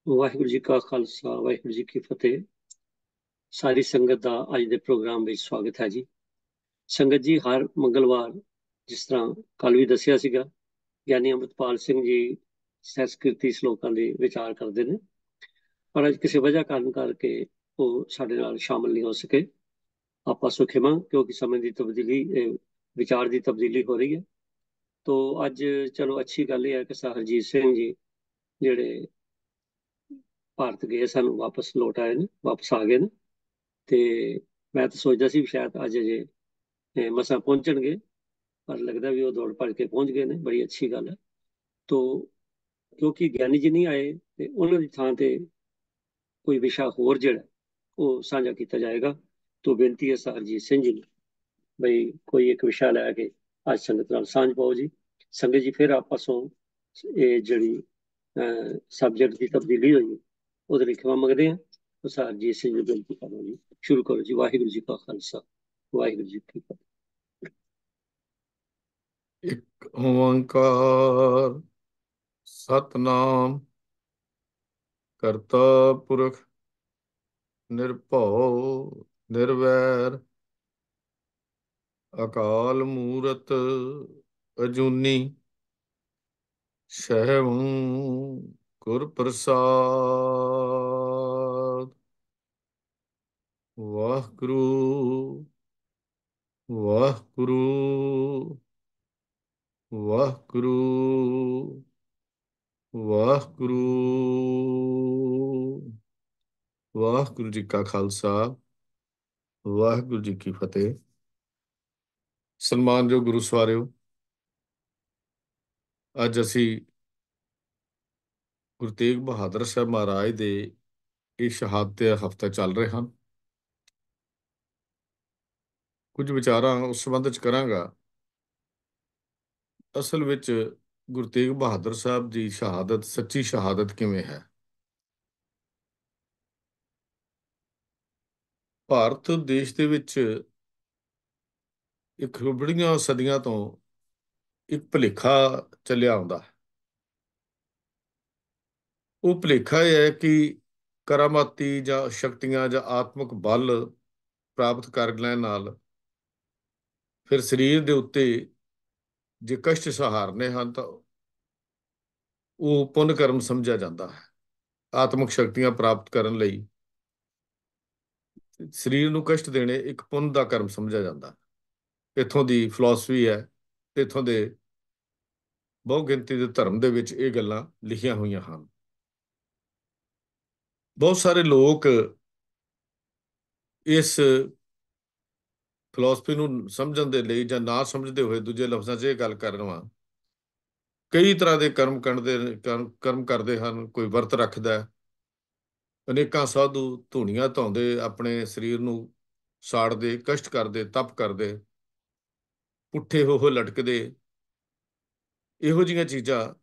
ਵਾਹਿਗੁਰੂ ਜੀ ਕਾ ਖਾਲਸਾ ਵਾਹਿਗੁਰੂ ਜੀ ਕੀ ਫਤਿਹ। ਸਾਰੀ ਸੰਗਤ ਦਾ ਅੱਜ ਦੇ ਪ੍ਰੋਗਰਾਮ ਵਿੱਚ ਸਵਾਗਤ ਹੈ ਜੀ। ਸੰਗਤ ਜੀ, ਹਰ ਮੰਗਲਵਾਰ ਜਿਸ ਤਰ੍ਹਾਂ ਕੱਲ ਵੀ ਦੱਸਿਆ ਸੀਗਾ, ਗਿਆਨੀ ਅੰਮ੍ਰਿਤਪਾਲ ਸਿੰਘ ਜੀ ਸੰਸਕ੍ਰਿਤੀ ਸ਼ਲੋਕਾਂ ਦੇ ਵਿਚਾਰ ਕਰਦੇ ਨੇ, ਪਰ ਅੱਜ ਕਿਸੇ ਵਜ੍ਹਾ ਕਾਰਨ ਕਰਕੇ ਉਹ ਸਾਡੇ ਨਾਲ ਸ਼ਾਮਲ ਨਹੀਂ ਹੋ ਸਕੇ। ਆਪਾਂ ਸੁਖੇਮਾ, ਕਿਉਂਕਿ ਸਮੇਂ ਦੀ ਤਬਦੀਲੀ, ਵਿਚਾਰ ਦੀ ਤਬਦੀਲੀ ਹੋ ਰਹੀ ਹੈ। ਤੋ ਅੱਜ ਚਲੋ ਅੱਛੀ ਗੱਲ ਇਹ ਹੈ ਕਿ ਸਰ ਹਰਜੀਤ ਸਿੰਘ ਜੀ ਜਿਹੜੇ ਭਾਰਤ ਗਏ ਸਨ ਵਾਪਸ ਲੌਟ ਆਏ ਨੇ, ਵਾਪਸ ਆ ਗਏ ਨੇ। ਤੇ ਮੈਂ ਤਾਂ ਸੋਚਦਾ ਸੀ ਵੀ ਸ਼ਾਇਦ ਅੱਜ ਜੇ ਮਸਾਂ ਪਹੁੰਚਣਗੇ, ਪਰ ਲੱਗਦਾ ਵੀ ਉਹ ਦੌੜ ਭੱਜ ਕੇ ਪਹੁੰਚ ਗਏ ਨੇ। ਬੜੀ ਅੱਛੀ ਗੱਲ ਹੈ। ਤੋ ਕਿਉਂਕਿ ਗਿਆਨੀ ਜੀ ਨਹੀਂ ਆਏ ਤੇ ਉਹਨਾਂ ਦੀ ਥਾਂ ਤੇ ਕੋਈ ਵਿਸ਼ਾ ਹੋਰ ਜਿਹੜਾ ਉਹ ਸਾਂਝਾ ਕੀਤਾ ਜਾਏਗਾ। ਤੋ ਬੇਨਤੀ ਹੈ ਸਰਜੀਤ ਸਿੰਘ ਜੀ ਨੂੰ, ਬਈ ਕੋਈ ਇੱਕ ਵਿਸ਼ਾ ਲੈ ਕੇ ਅੱਜ ਸੰਗਤ ਨਾਲ ਸਾਂਝ ਪਾਓ ਜੀ। ਸੰਗਤ ਜੀ, ਫਿਰ ਆਪਸੋਂ ਇਹ ਜਿਹੜੀ ਸਬਜੈਕਟ ਦੀ ਤਬਦੀਲੀ ਹੋਈ ਹੈ ਉਹਦੇ ਲਈ ਖਿਮਾ ਮੰਗਦੇ ਹਾਂ। ਤੋ ਸਰਜੀਤ ਸਿੰਘ ਜੀ ਬੇਨਤੀ ਕਰੋ ਜੀ, ਸ਼ੁਰੂ ਕਰੋ ਜੀ। ਵਾਹਿਗੁਰੂ ਜੀ ਕਾ ਖਾਲਸਾ ਵਾਹਿਗੁਰੂ ਜੀ ਕੀ ਫਤਿਹ। ਇੱਕ ਓੰਕਾਰ ਸਤਨਾਮ ਕਰਤਾ ਪੁਰਖ ਨਿਰਭਉ ਨਿਰਵੈਰ ਅਕਾਲ ਮੂਰਤ ਅਜੂਨੀ ਸਹਿਬੰ ਗੁਰ ਪ੍ਰਸਾਦ। ਵਾਹਿਗੁਰੂ ਵਾਹਿਗੁਰੂ ਵਾਹਿਗੁਰੂ ਵਾਹਿਗੁਰੂ। ਵਾਹਿਗੁਰੂ ਜੀ ਕਾ ਖਾਲਸਾ ਵਾਹਿਗੁਰੂ ਜੀ ਕੀ ਫਤਿਹ। ਸਨਮਾਨਯੋਗ ਗੁਰੂ ਸਵਾਰਿਓ, ਅੱਜ ਅਸੀਂ ਗੁਰੂ ਤੇਗ ਬਹਾਦਰ ਸਾਹਿਬ ਮਹਾਰਾਜ ਦੇ ਇਹ ਸ਼ਹਾਦਤ ਹਫ਼ਤਾ ਚੱਲ ਰਹੇ ਹਨ। ਕੁਝ ਵਿਚਾਰਾਂ ਉਸ ਸੰਬੰਧ ਚ ਕਰਾਂਗਾ। ਅਸਲ ਵਿੱਚ ਗੁਰੂ ਤੇਗ ਬਹਾਦਰ ਸਾਹਿਬ ਦੀ ਸ਼ਹਾਦਤ ਸੱਚੀ ਸ਼ਹਾਦਤ ਕਿਵੇਂ ਹੈ? ਭਾਰਤ ਦੇਸ਼ ਦੇ ਵਿੱਚ ਇੱਕ ਬੜੀਆਂ ਸਦੀਆਂ ਤੋਂ ਇੱਕ ਭੁਲੇਖਾ ਚੱਲਿਆ ਆਉਂਦਾ ਹੈ। ਉਹ ਭੁਲੇਖਾ ਇਹ ਹੈ ਕਿ ਕਰਾਮਾਤੀ ਜਾਂ ਸ਼ਕਤੀਆਂ ਜਾਂ ਆਤਮਿਕ ਬਲ ਪ੍ਰਾਪਤ ਕਰ ਲੈਣ ਨਾਲ ਫਿਰ ਸਰੀਰ ਦੇ ਉੱਤੇ ਜੇ ਕਸ਼ਟ ਸਹਾਰਨੇ ਹਨ ਤਾਂ ਉਹ ਪੁੰਨ ਕਰਮ ਸਮਝਿਆ ਜਾਂਦਾ ਹੈ। ਆਤਮਿਕ ਸ਼ਕਤੀਆਂ ਪ੍ਰਾਪਤ ਕਰਨ ਲਈ ਸਰੀਰ ਨੂੰ ਕਸ਼ਟ ਦੇਣੇ ਇੱਕ ਪੁੰਨ ਦਾ ਕਰਮ ਸਮਝਿਆ ਜਾਂਦਾ। ਇੱਥੋਂ ਦੀ ਫਿਲਾਸਫੀ ਹੈ, ਇੱਥੋਂ ਦੇ ਬਹੁ ਗਿਣਤੀ ਦੇ ਧਰਮ ਦੇ ਵਿੱਚ ਇਹ ਗੱਲਾਂ ਲਿਖੀਆਂ ਹੋਈਆਂ ਹਨ। ਬਹੁਤ ਸਾਰੇ ਲੋਕ ਇਸ ਫਿਲਾਸਫੀ ਨੂੰ ਸਮਝਣ ਦੇ ਲਈ ਜਾਂ ਨਾ ਸਮਝਦੇ ਹੋਏ ਦੂਜੇ ਲਫ਼ਜ਼ਾਂ 'ਚ ਇਹ ਗੱਲ ਕਰਨ ਵਾ, ਕਈ ਤਰ੍ਹਾਂ ਦੇ ਕਰਮ ਕਰਦੇ ਹਨ। ਕੋਈ ਵਰਤ ਰੱਖਦਾ, ਅਨੇਕਾਂ ਸਾਧੂ ਧੂਣੀਆਂ ਧਾਉਂਦੇ, ਆਪਣੇ ਸਰੀਰ ਨੂੰ ਸਾੜਦੇ, ਕਸ਼ਟ ਕਰਦੇ, ਤਪ ਕਰਦੇ, ਪੁੱਠੇ ਹੋ ਲਟਕਦੇ, ਇਹੋ ਜਿਹੀਆਂ ਚੀਜ਼ਾਂ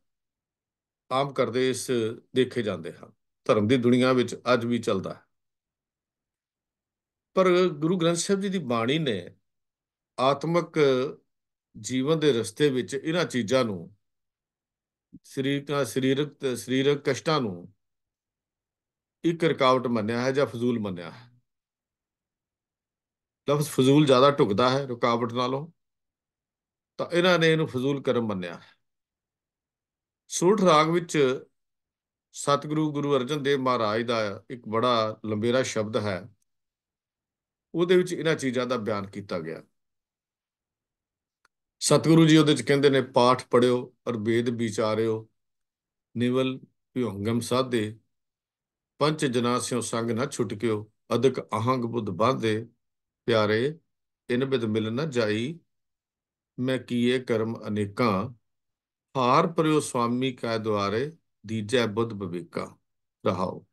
ਆਮ ਕਰਦੇ ਇਸ ਦੇਖੇ ਜਾਂਦੇ ਹਨ। ਧਰਮ ਦੀ ਦੁਨੀਆ ਵਿੱਚ ਅੱਜ ਵੀ ਚੱਲਦਾ ਹੈ। ਪਰ ਗੁਰੂ ਗ੍ਰੰਥ ਸਾਹਿਬ ਜੀ ਦੀ ਬਾਣੀ ਨੇ ਆਤਮਿਕ ਜੀਵਨ ਦੇ ਰਸਤੇ ਵਿੱਚ ਇਹਨਾਂ ਚੀਜ਼ਾਂ ਨੂੰ, ਸਰੀਰਕ ਕਸ਼ਟਾਂ ਨੂੰ ਇੱਕ ਰੁਕਾਵਟ ਮੰਨਿਆ ਹੈ ਜਾਂ ਫਜ਼ੂਲ ਮੰਨਿਆ ਹੈ। ਲਫ਼ਜ਼ ਫਜ਼ੂਲ ਜ਼ਿਆਦਾ ਢੁਕਦਾ ਹੈ ਰੁਕਾਵਟ ਨਾਲੋਂ, ਤਾਂ ਇਹਨਾਂ ਨੇ ਇਹਨੂੰ ਫਜ਼ੂਲ ਕਰਮ ਮੰਨਿਆ ਹੈ। ਸੋਠ ਰਾਗ ਵਿੱਚ ਸਤਿਗੁਰੂ ਗੁਰੂ ਅਰਜਨ ਦੇਵ ਮਹਾਰਾਜ ਦਾ ਇੱਕ ਬੜਾ ਲੰਬੇਰਾ ਸ਼ਬਦ ਹੈ, ਉਹਦੇ ਵਿੱਚ ਇਹਨਾਂ ਚੀਜ਼ਾਂ ਦਾ ਬਿਆਨ ਕੀਤਾ ਗਿਆ। ਸਤਿਗੁਰੂ ਜੀ ਉਹਦੇ ਚ ਕਹਿੰਦੇ ਨੇ, ਪਾਠ ਪੜਿਓ ਔਰ ਵੇਦ ਵਿਚਾਰਿਓ, ਨਿਵਲ ਭਿਉੰਗਮ ਸਾਧੇ, ਪੰਚ ਜਨਾ ਸਿਓ ਸੰਗ ਨਾ ਛੁਟਕਿਓ, ਅਦਕ ਅਹੰਗ ਬੁੱਧ ਬਾਂਧੇ, ਪਿਆਰੇ ਇਨ ਬਿਦ ਮਿਲ ਨਾ ਜਾਈ, ਮੈਂ ਕੀਏ ਕਰਮ ਅਨੇਕਾਂ, ਹਾਰ ਪਰਿਓ ਸੁਆਮੀ ਕੈ ਦੁਆਰੇ, ਦੀਜੈ ਬੁੱਧ ਵਿਵੇਕਾ। ਰਹਾਓ,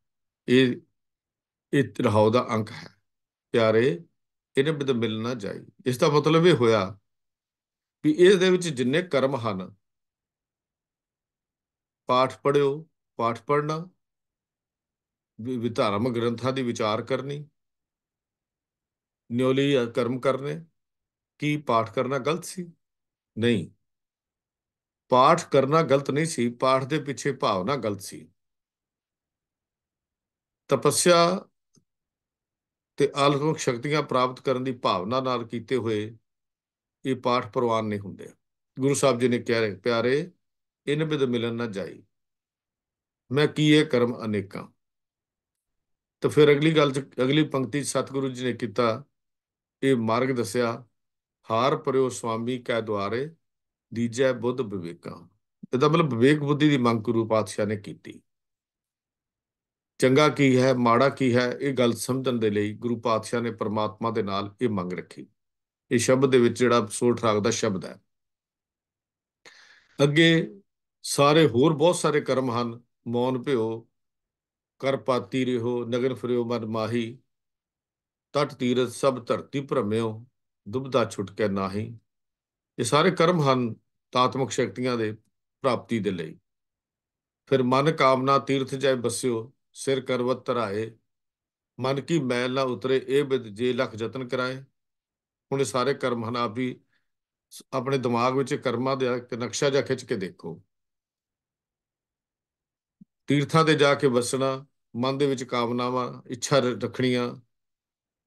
ਇਹ ਰਹਾਓ ਦਾ ਅੰਕ ਹੈ, ਪਿਆਰੇ ਇਹਨੇ ਬਿਦ ਮਿਲ ਨਾ ਜਾਈ। ਇਸ ਦਾ ਮਤਲਬ ਇਹ ਹੋਇਆ ਵੀ ਇਸ ਦੇ ਵਿੱਚ ਜਿੰਨੇ ਕਰਮ ਹਨ, ਪਾਠ ਪੜਿਓ, ਪਾਠ ਪੜਨਾ, ਧਾਰਮਿਕ ਗ੍ਰੰਥਾਂ ਦੀ ਵਿਚਾਰ ਕਰਨੀ, ਨਿਉਲੀ ਕਰਮ ਕਰਨੇ। ਕੀ ਪਾਠ ਕਰਨਾ ਗਲਤ ਸੀ? ਨਹੀਂ, ਪਾਠ ਕਰਨਾ ਗਲਤ ਨਹੀਂ ਸੀ, ਪਾਠ ਦੇ ਪਿੱਛੇ ਭਾਵਨਾ ਗਲਤ ਸੀ। ਤਪੱਸਿਆ ਤੇ ਆਲਮਿਕ ਸ਼ਕਤੀਆਂ ਪ੍ਰਾਪਤ ਕਰਨ ਦੀ ਭਾਵਨਾ ਨਾਲ ਕੀਤੇ ਹੋਏ ਇਹ ਪਾਠ ਪ੍ਰਵਾਨ ਨਹੀਂ ਹੁੰਦੇ। ਗੁਰੂ ਸਾਹਿਬ ਜੀ ਨੇ ਕਿਹਾ, ਪਿਆਰੇ ਇਨ ਬਿਦ ਮਿਲਨ ਨਾ ਜਾਈ, ਮੈਂ ਕੀਏ ਕਰਮ ਅਨੇਕਾਂ। ਤਾਂ ਫਿਰ ਅਗਲੀ ਗੱਲ ਚ, ਅਗਲੀ ਪੰਕਤੀ 'ਚ ਸਤਿਗੁਰੂ ਜੀ ਨੇ ਕੀਤਾ ਇਹ ਮਾਰਗ ਦੱਸਿਆ, ਹਾਰ ਪਰਿਓ ਸੁਆਮੀ ਕੈ ਦੁਆਰੇ, ਦੀਜੈ ਬੁੱਧ ਵਿਵੇਕਾਂ। ਇਹਦਾ ਮਤਲਬ ਵਿਵੇਕ ਬੁੱਧੀ ਦੀ ਮੰਗ ਗੁਰੂ ਪਾਤਸ਼ਾਹ ਨੇ ਕੀਤੀ। ਚੰਗਾ ਕੀ ਹੈ, ਮਾੜਾ ਕੀ ਹੈ, ਇਹ ਗੱਲ ਸਮਝਣ ਦੇ ਲਈ ਗੁਰੂ ਪਾਤਸ਼ਾਹ ਨੇ ਪਰਮਾਤਮਾ ਦੇ ਨਾਲ ਇਹ ਮੰਗ ਰੱਖੀ। ਇਹ ਸ਼ਬਦ ਦੇ ਵਿੱਚ ਜਿਹੜਾ ਸੋਠ ਰਾਗ ਦਾ ਸ਼ਬਦ ਹੈ। ਅੱਗੇ ਸਾਰੇ ਹੋਰ ਬਹੁਤ ਸਾਰੇ ਕਰਮ ਹਨ। ਮੌਨ ਭਿਓ, ਕਰ ਪਾਤੀ ਰਿਹੋ, ਨਗਨ ਫਿਰਿਓ ਮਨ ਮਾਹੀ, ਤਟ ਤੀਰਥ ਸਭ ਧਰਤੀ ਭ੍ਰਮਿਓ, ਦੁਬਦਾ ਛੁਟਕੈ ਨਾਹੀ। ਇਹ ਸਾਰੇ ਕਰਮ ਹਨ ਤਾਤਮਿਕ ਸ਼ਕਤੀਆਂ ਦੇ ਪ੍ਰਾਪਤੀ ਦੇ ਲਈ। ਫਿਰ ਮਨ ਕਾਮਨਾ ਤੀਰਥ ਜਾਇ ਬਸਿਓ, ਸਿਰ ਕਰਵਤ ਧਰਾਏ, ਮਨ ਕੀ ਮੈਲ ਨਾ ਉਤਰੇ, ਇਹ ਬਿਦ ਜੇ ਲਖ ਯਤਨ ਕਰਾਏ। ਹੁਣ ਇਹ ਸਾਰੇ ਕਰਮ ਹਨ। ਆਪ ਵੀ ਆਪਣੇ ਦਿਮਾਗ ਵਿੱਚ ਕਰਮਾਂ ਦਾ ਇੱਕ ਨਕਸ਼ਾ ਜਿਹਾ ਖਿੱਚ ਕੇ ਦੇਖੋ। ਤੀਰਥਾਂ ਤੇ ਜਾ ਕੇ ਵਸਣਾ, ਮਨ ਦੇ ਵਿੱਚ ਕਾਮਨਾਵਾਂ ਇੱਛਾ ਰੱਖਣੀਆਂ,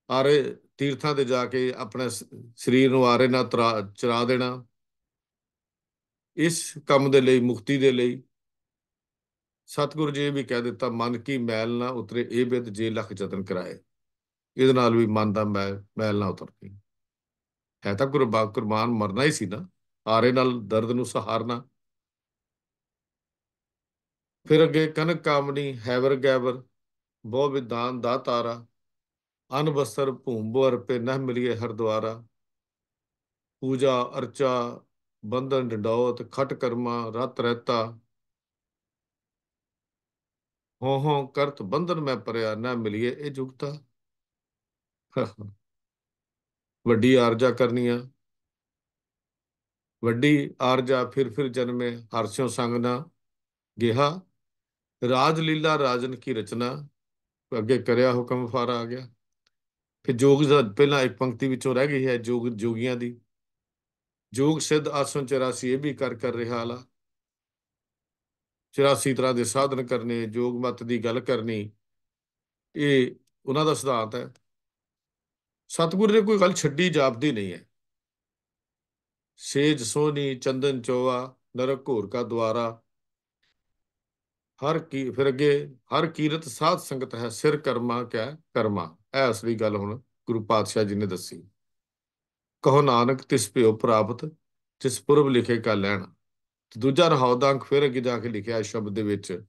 ਆਰੇ ਤੀਰਥਾਂ ਤੇ ਜਾ ਕੇ ਆਪਣੇ ਸਰੀਰ ਨੂੰ ਆਰੇ ਨਾਲ ਚਰਾ ਦੇਣਾ, ਇਸ ਕੰਮ ਦੇ ਲਈ, ਮੁਕਤੀ ਦੇ ਲਈ ਸਤਿਗੁਰੂ ਜੀ ਵੀ ਕਹਿ ਦਿੱਤਾ, ਮਨ ਕੀ ਮੈਲ ਨਾ ਉਤਰੇ, ਇਹ ਬਿਦ ਜੇ ਲਖ ਯਤਨ ਕਰਾਏ। ਇਹਦੇ ਨਾਲ ਵੀ ਮਨ ਦਾ ਮੈਲ ਨਾ ਉਤਰਦੀ। ਹੈ ਤਾਂ ਕੁਰਬਾਨ ਮਰਨਾ ਹੀ ਸੀ ਨਾ, ਆਰੇ ਨਾਲ ਦਰਦ ਨੂੰ ਸਹਾਰਨਾ। ਫਿਰ ਅੱਗੇ ਕਨਕ ਕਾਮਨੀ ਹੈਵਰ ਗੈਵਰ, ਬਹੁ ਵਿਦਾਨ ਦਾ ਤਾਰਾ, ਅਨ ਬਸਤਰ ਭੂਮ ਬੋ ਅਰਪੇ, ਨਹ ਮਿਲੀਏ ਹਰ ਦੁਆਰਾ, ਪੂਜਾ ਅਰਚਾ ਬੰਧਨ ਡੰਡੌਤ, ਖਟ ਕਰਮਾ ਰਤ ਰਹਿਤਾ, ਹੋਂ ਹੋਂ ਕਰਤ ਬੰਧਨ ਮੈਂ ਪਰਿਆ, ਨਾ ਮਿਲੀਏ ਇਹ ਜੁਗਤਾ। ਵੱਡੀ ਆਰਜਾ ਕਰਨੀਆਂ, ਵੱਡੀ ਆਰਜਾ ਫਿਰ ਜਨਮੇ, ਹਰਸਿਓ ਸੰਗ ਨਾ ਗੇਹਾ, ਰਾਜ ਲੀਲਾ ਰਾਜਨ ਕੀ ਰਚਨਾ, ਅੱਗੇ ਕਰਿਆ ਹੁਕਮ ਫਾਰਾ ਆ ਗਿਆ। ਫਿਰ ਜੋਗ ਪਹਿਲਾਂ ਇੱਕ ਪੰਕਤੀ ਵਿੱਚੋਂ ਰਹਿ ਗਈ ਹੈ, ਜੋਗੀਆਂ ਦੀ। ਜੋਗ ਸਿੱਧ ਆਸਣ 84 ਇਹ ਵੀ ਕਰ ਰਿਹਾ ਆਲਾ। 84 ਤਰ੍ਹਾਂ ਦੇ ਸਾਧਨ ਕਰਨੇ, ਜੋਗ ਮਤ ਦੀ ਗੱਲ ਕਰਨੀ, ਇਹ ਉਹਨਾਂ ਦਾ ਸਿਧਾਂਤ ਹੈ। ਸਤਿਗੁਰੂ ਨੇ ਕੋਈ ਗੱਲ ਛੱਡੀ ਜਾਪਦੀ ਨਹੀਂ ਹੈ। ਸੇਜ ਸੋਹਣੀ ਚੰਦਨ ਚੋਆ, ਨਰਕ ਘੋਰ ਕਾ ਦੁਆਰਾ, ਫਿਰ ਅੱਗੇ ਹਰ ਕੀਰਤ ਸਾਧ ਸੰਗਤ ਹੈ, ਸਿਰ ਕਰਮਾ ਕਿਆ ਕਰਮਾ। ਇਹ ਅਸਲੀ ਗੱਲ ਹੁਣ ਗੁਰੂ ਪਾਤਸ਼ਾਹ ਜੀ ਨੇ ਦੱਸੀ। ਕਹੋ ਨਾਨਕ ਤਿਸ ਭਿਓ ਪ੍ਰਾਪਤ, ਜਿਸ ਪੁਰਬ ਲਿਖੇ ਕਾ ਲੈਣ। ਦੂਜਾ ਰਹਾਉ ਦਾ ਅੰਕ ਫਿਰ ਅੱਗੇ ਜਾ ਕੇ ਲਿਖਿਆ ਸ਼ਬਦ ਦੇ ਵਿੱਚ,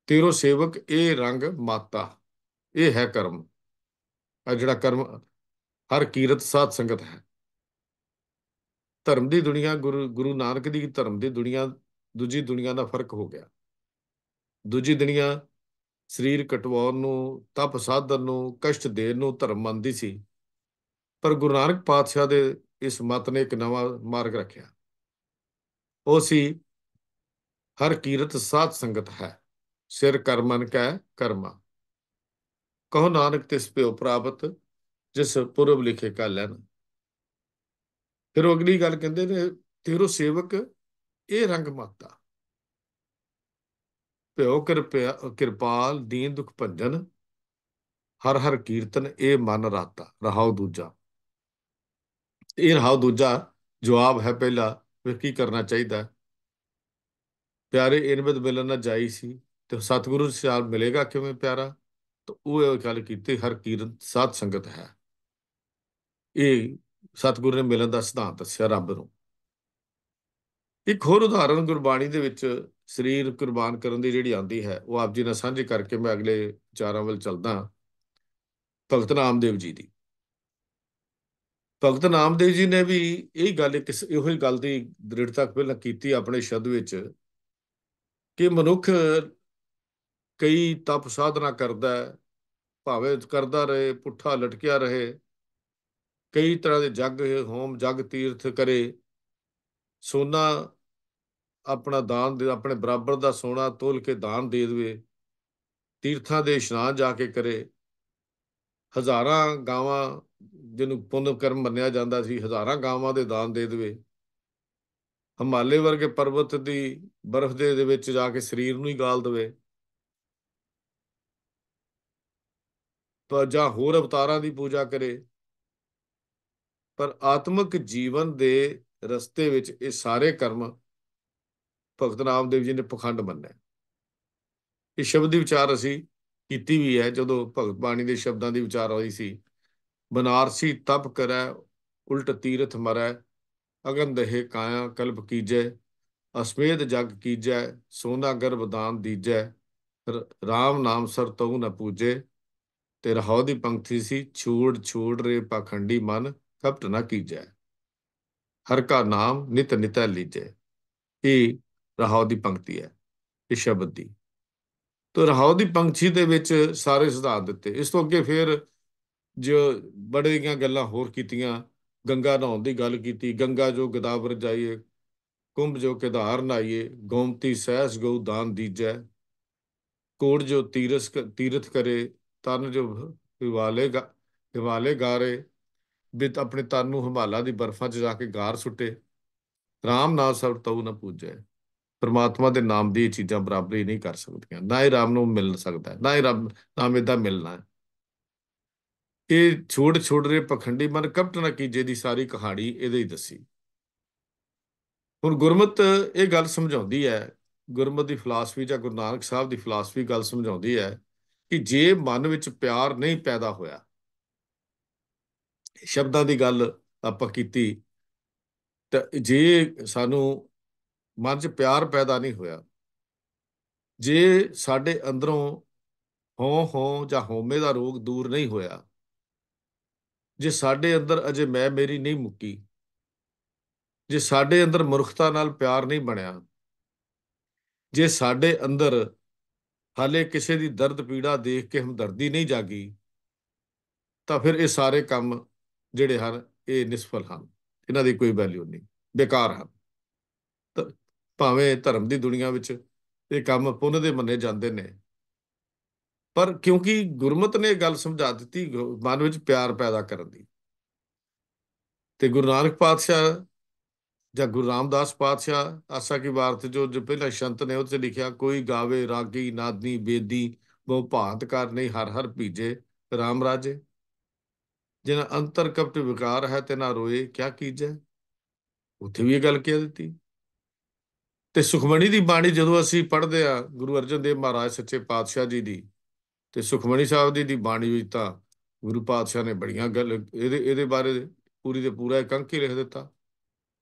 ਤੇਰੋ ਸੇਵਕ ਇਹ ਰੰਗ ਮਾਤਾ, ਇਹ ਹੈ ਕਰਮ। ਇਹ ਜਿਹੜਾ ਕਰਮ ਹਰ ਕੀਰਤ ਸਾਧ ਸੰਗਤ ਹੈ। ਧਰਮ ਦੀ ਦੁਨੀਆ, ਗੁਰੂ ਨਾਨਕ ਦੀ ਧਰਮ ਦੀ ਦੁਨੀਆ ਦੂਜੀ ਦੁਨੀਆ ਦਾ ਫਰਕ ਹੋ ਗਿਆ। ਦੂਜੀ ਦੁਨੀਆ ਸਰੀਰ ਕਟਵਾਉਣ ਨੂੰ, ਤਪ ਸਾਧਨ ਨੂੰ, ਕਸ਼ਟ ਦੇਣ ਨੂੰ ਧਰਮ ਮੰਨਦੀ ਸੀ। ਪਰ ਗੁਰੂ ਨਾਨਕ ਪਾਤਸ਼ਾਹ ਦੇ ਇਸ ਮਤ ਨੇ ਇੱਕ ਨਵਾਂ ਮਾਰਗ ਰੱਖਿਆ। ਉਹ ਸੀ ਹਰ ਕੀਰਤ ਸਾਧ ਸੰਗਤ ਹੈ, ਸਿਰ ਕਰਮਨ ਕੈ ਕਰਮਾ। ਕਹੋ ਨਾਨਕ ਤਿਸ ਭਿਓ ਪ੍ਰਾਪਤ, ਜਿਸ ਪੁਰਬ ਲਿਖੇ ਕਾ ਲੈਣ। ਫਿਰ ਉਹ ਅਗਲੀ ਗੱਲ ਕਹਿੰਦੇ ਨੇ, ਤੇਰੋ ਸੇਵਕ ਇਹ ਰੰਗ ਮਾਤਾ, ਭਿਓ ਕਿਰਪਾਲ ਦੀਨ ਦੁਖ ਭੰਜਨ, ਹਰ ਹਰ ਕੀਰਤਨ ਇਹ ਮਨ ਰਾਤਾ। ਰਹਾਉ ਦੂਜਾ, ਇਹ ਰਹਾਉ ਦੂਜਾ ਜਵਾਬ ਹੈ ਪਹਿਲਾ। ਫਿਰ ਕੀ ਕਰਨਾ ਚਾਹੀਦਾ? ਪਿਆਰੇ ਇਨ ਬਿਦ ਮਿਲਨ ਨਾ ਜਾਈ ਸੀ, ਤੇ ਸਤਿਗੁਰੂ ਨਾਲ ਮਿਲੇਗਾ ਕਿਵੇਂ ਪਿਆਰਾ? ਤਾਂ ਉਹ ਗੱਲ ਕੀਤੀ, ਹਰ ਕੀਰਤ ਸਾਧ ਸੰਗਤ ਹੈ। ਇਹ ਸਤਿਗੁਰੂ ਨੇ ਮਿਲਣ ਦਾ ਸਿਧਾਂਤ ਦੱਸਿਆ ਰੱਬ ਨੂੰ। ਇੱਕ ਹੋਰ ਉਦਾਹਰਨ ਗੁਰਬਾਣੀ ਦੇ ਵਿੱਚ ਸਰੀਰ ਕੁਰਬਾਨ ਕਰਨ ਦੀ ਜਿਹੜੀ ਆਉਂਦੀ ਹੈ, ਉਹ ਆਪ ਜੀ ਨਾਲ ਸਾਂਝੀ ਕਰਕੇ ਮੈਂ ਅਗਲੇ ਵਿਚਾਰਾਂ ਵੱਲ ਚੱਲਦਾ। ਭਗਤ ਨਾਮਦੇਵ ਜੀ ਦੀ। ਭਗਤ ਨਾਮਦੇਵ ਜੀ ਨੇ ਵੀ ਇਹ ਗੱਲ, ਇਹੋ ਹੀ ਗੱਲ ਦੀ ਦ੍ਰਿੜਤਾ ਪਹਿਲਾਂ ਕੀਤੀ ਆਪਣੇ ਸ਼ਬਦ ਵਿੱਚ, ਕਿ ਮਨੁੱਖ ਕਈ ਤਪ ਸਾਧਨਾ ਕਰਦਾ ਹੈ, ਭਾਵੇਂ ਕਰਦਾ ਰਹੇ, ਪੁੱਠਾ ਲਟਕਿਆ ਰਹੇ, ਕਈ ਤਰ੍ਹਾਂ ਦੇ ਜਗ ਹੋਮ ਜਗ ਤੀਰਥ ਕਰੇ, ਸੋਨਾ ਆਪਣਾ ਦਾਨ ਦੇ, ਆਪਣੇ ਬਰਾਬਰ ਦਾ ਸੋਨਾ ਤੋਲ ਕੇ ਦਾਨ ਦੇ ਦੇਵੇ, ਤੀਰਥਾਂ ਦੇ ਇਸ਼ਨਾਨ ਜਾ ਕੇ ਕਰੇ, ਹਜ਼ਾਰਾਂ ਗਾਵਾਂ, ਜਿਹਨੂੰ ਪੁੰਨ ਕਰਮ ਮੰਨਿਆ ਜਾਂਦਾ ਸੀ, ਹਜ਼ਾਰਾਂ ਗਾਵਾਂ ਦੇ ਦਾਨ ਦੇ ਦੇਵੇ, ਹਿਮਾਲੇ ਵਰਗੇ ਪਰਬਤ ਦੀ ਬਰਫ਼ ਦੇ ਵਿੱਚ ਜਾ ਕੇ ਸਰੀਰ ਨੂੰ ਹੀ ਗਾਲ ਦੇਵੇ, ਜਾਂ ਹੋਰ ਅਵਤਾਰਾਂ ਦੀ ਪੂਜਾ ਕਰੇ, ਪਰ ਆਤਮਿਕ ਜੀਵਨ ਦੇ ਰਸਤੇ ਵਿੱਚ ਇਹ ਸਾਰੇ ਕਰਮ ਭਗਤ ਨਾਮਦੇਵ ਜੀ ਨੇ ਪਖੰਡ ਮੰਨੇ। ਇਹ ਸ਼ਬਦ ਦੀ ਵਿਚਾਰ ਅਸੀਂ ਕੀਤੀ ਵੀ ਹੈ ਜਦੋਂ ਭਗਤ ਬਾਣੀ ਦੇ ਸ਼ਬਦਾਂ ਦੀ ਵਿਚਾਰ ਹੋਈ ਸੀ। ਬਨਾਰਸੀ ਤਪ ਕਰੈ ਉਲਟ ਤੀਰਥ ਮਰੈ, ਅਗਨ ਦਹੇ ਕਾਇਆ ਕਲਪ ਕੀਜੈ, ਅਸਮੇਧ ਜਗ ਕੀਜੈ ਸੋਨਾ ਗਰਭ ਦਾਨ ਦੀਜੈ, ਰਾਮ ਨਾਮ ਸਰ ਤਉ ਨ ਪੂਜੇ। ਤੇ ਰਹਾਉ ਦੀ ਪੰਕਤੀ ਸੀ, ਛੂੜ ਛੂੜ ਰੇ ਪਾਖੰਡੀ ਮਨ, ਕਪਟ ਨਾ ਕੀਜੈ, ਹਰ ਕਾ ਨਾਮ ਨਿਤ ਨਿਤੈ ਲੀਜੈ। ਇਹ ਰਹਾਉ ਦੀ ਪੰਕਤੀ ਹੈ ਇਸ ਸ਼ਬਦ ਦੀ। ਤੋ ਰਹਾਉ ਦੀ ਪੰਕਤੀ ਦੇ ਵਿੱਚ ਸਾਰੇ ਸਿਧਾਂਤ ਦਿੱਤੇ। ਇਸ ਤੋਂ ਅੱਗੇ ਫਿਰ ਜੋ ਬੜੀਆਂ ਗੱਲਾਂ ਹੋਰ ਕੀਤੀਆਂ, ਗੰਗਾ ਨਹਾਉਣ ਦੀ ਗੱਲ ਕੀਤੀ, ਗੰਗਾ ਜੋ ਗਦਾਵਰ ਜਾਈਏ, ਕੁੰਭ ਜੋ ਕੇਦਾਰ ਨਹਾਈਏ, ਗੋਮਤੀ ਸਹਿਸ ਗਊ ਦਾਨ ਦੀਜੈ, ਕੋੜ ਜੋ ਤੀਰਥ ਕਰੇ, ਤਨ ਜੋ ਹਿਵਾਲੇ ਗਾਰੇ, ਬਿਤ ਆਪਣੇ ਤਨ ਨੂੰ ਹਿਮਾਲਾ ਦੀ ਬਰਫਾਂ 'ਚ ਜਾ ਕੇ ਗਾਰ ਸੁੱਟੇ, ਰਾਮ ਨਾਮ ਸਭ ਤਉ ਨਾ ਪੂਜੈ। ਪਰਮਾਤਮਾ ਦੇ ਨਾਮ ਦੀ ਇਹ ਚੀਜ਼ਾਂ ਬਰਾਬਰੀ ਨਹੀਂ ਕਰ ਸਕਦੀਆਂ, ਨਾ ਹੀ ਰਾਮ ਨੂੰ ਮਿਲ ਸਕਦਾ, ਨਾ ਹੀ ਰੱਬ ਨਾਮ ਏਦਾਂ ਮਿਲਣਾ ਹੈ। ਇਹ ਛੋੜ ਛੋੜ ਰਹੇ ਪਖੰਡੀ ਮਨ, ਕਪਟ ਨਾ ਕੀਜੇ ਦੀ ਸਾਰੀ ਕਹਾਣੀ ਇਹਦੇ ਹੀ ਦੱਸੀ। ਹੁਣ ਗੁਰਮਤ ਇਹ ਗੱਲ ਸਮਝਾਉਂਦੀ ਹੈ, ਗੁਰਮਤ ਦੀ ਫਿਲਾਸਫੀ ਜਾਂ ਗੁਰੂ ਨਾਨਕ ਸਾਹਿਬ ਦੀ ਫਿਲਾਸਫੀ ਗੱਲ ਸਮਝਾਉਂਦੀ ਹੈ ਕਿ ਜੇ ਮਨ ਵਿੱਚ ਪਿਆਰ ਨਹੀਂ ਪੈਦਾ ਹੋਇਆ, ਸ਼ਬਦਾਂ ਦੀ ਗੱਲ ਆਪਾਂ ਕੀਤੀ, ਤਾਂ ਜੇ ਸਾਨੂੰ ਮਨ 'ਚ ਪਿਆਰ ਪੈਦਾ ਨਹੀਂ ਹੋਇਆ, ਜੇ ਸਾਡੇ ਅੰਦਰੋਂ ਹੋਂ ਜਾਂ ਹਉਮੈ ਦਾ ਰੋਗ ਦੂਰ ਨਹੀਂ ਹੋਇਆ, ਜੇ ਸਾਡੇ ਅੰਦਰ ਅਜੇ ਮੈਂ ਮੇਰੀ ਨਹੀਂ ਮੁੱਕੀ, ਜੇ ਸਾਡੇ ਅੰਦਰ ਮਨੁੱਖਤਾ ਨਾਲ ਪਿਆਰ ਨਹੀਂ ਬਣਿਆ, ਜੇ ਸਾਡੇ ਅੰਦਰ ਹਾਲੇ ਕਿਸੇ ਦੀ ਦਰਦ ਪੀੜਾ ਦੇਖ ਕੇ ਹਮਦਰਦੀ ਨਹੀਂ ਜਾਗੀ, ਤਾਂ ਫਿਰ ਇਹ ਸਾਰੇ ਕੰਮ ਜਿਹੜੇ ਹਨ ਇਹ ਨਿਸਫਲ ਹਨ, ਇਹਨਾਂ ਦੀ ਕੋਈ ਵੈਲਿਊ ਨਹੀਂ, ਬੇਕਾਰ ਹਨ। ਤਾਂ ਭਾਵੇਂ ਧਰਮ ਦੀ ਦੁਨੀਆ ਵਿੱਚ ਇਹ ਕੰਮ ਪੁੰਨ ਦੇ ਮੰਨੇ ਜਾਂਦੇ ਨੇ, ਪਰ ਕਿਉਂਕਿ ਗੁਰਮਤ ਨੇ ਗੱਲ ਸਮਝਾ ਦਿੱਤੀ ਮਨ ਵਿੱਚ ਪਿਆਰ ਪੈਦਾ ਕਰਨ ਦੀ, ਤੇ ਗੁਰੂ ਨਾਨਕ ਪਾਤਸ਼ਾਹ ਜਾਂ ਗੁਰੂ ਰਾਮਦਾਸ ਪਾਤਸ਼ਾਹ ਆਸਾ ਕੀ ਵਾਰਤ ਜੋ ਪਹਿਲਾ ਸ਼ੰਤ ਨੇ ਉਹਦੇ 'ਚ ਲਿਖਿਆ, ਕੋਈ ਗਾਵੇ ਰਾਗੀ ਨਾਦੀ ਬੇਦੀ, ਬਹੁ ਭਾਂਤ ਕਰ ਨਹੀਂ ਹਰ ਹਰ ਭੀਜੇ, ਰਾਮ ਰਾਜੇ, ਜਿਨਾ ਅੰਤਰ ਕਪਟ ਵਿਕਾਰ ਹੈ ਤੇ ਨਾ ਰੋਏ ਕਿਆ ਕੀਜੈ। ਉੱਥੇ ਵੀ ਇਹ ਗੱਲ ਕਹਿ ਦਿੱਤੀ। ਤੇ ਸੁਖਮਣੀ ਦੀ ਬਾਣੀ ਜਦੋਂ ਅਸੀਂ ਪੜ੍ਹਦੇ ਆ ਗੁਰੂ ਅਰਜਨ ਦੇਵ ਮਹਾਰਾਜ ਸੱਚੇ ਪਾਤਸ਼ਾਹ ਜੀ ਦੀ, ਤੇ ਸੁਖਮਣੀ ਸਾਹਿਬ ਦੀ ਬਾਣੀ ਵਿੱਚ ਤਾਂ ਗੁਰੂ ਪਾਤਸ਼ਾਹ ਨੇ ਬੜੀਆਂ ਗੱਲ ਇਹਦੇ ਬਾਰੇ ਪੂਰੀ ਦੇ ਪੂਰਾ ਇੱਕ ਅੰਕ ਹੀ ਲਿਖ ਦਿੱਤਾ।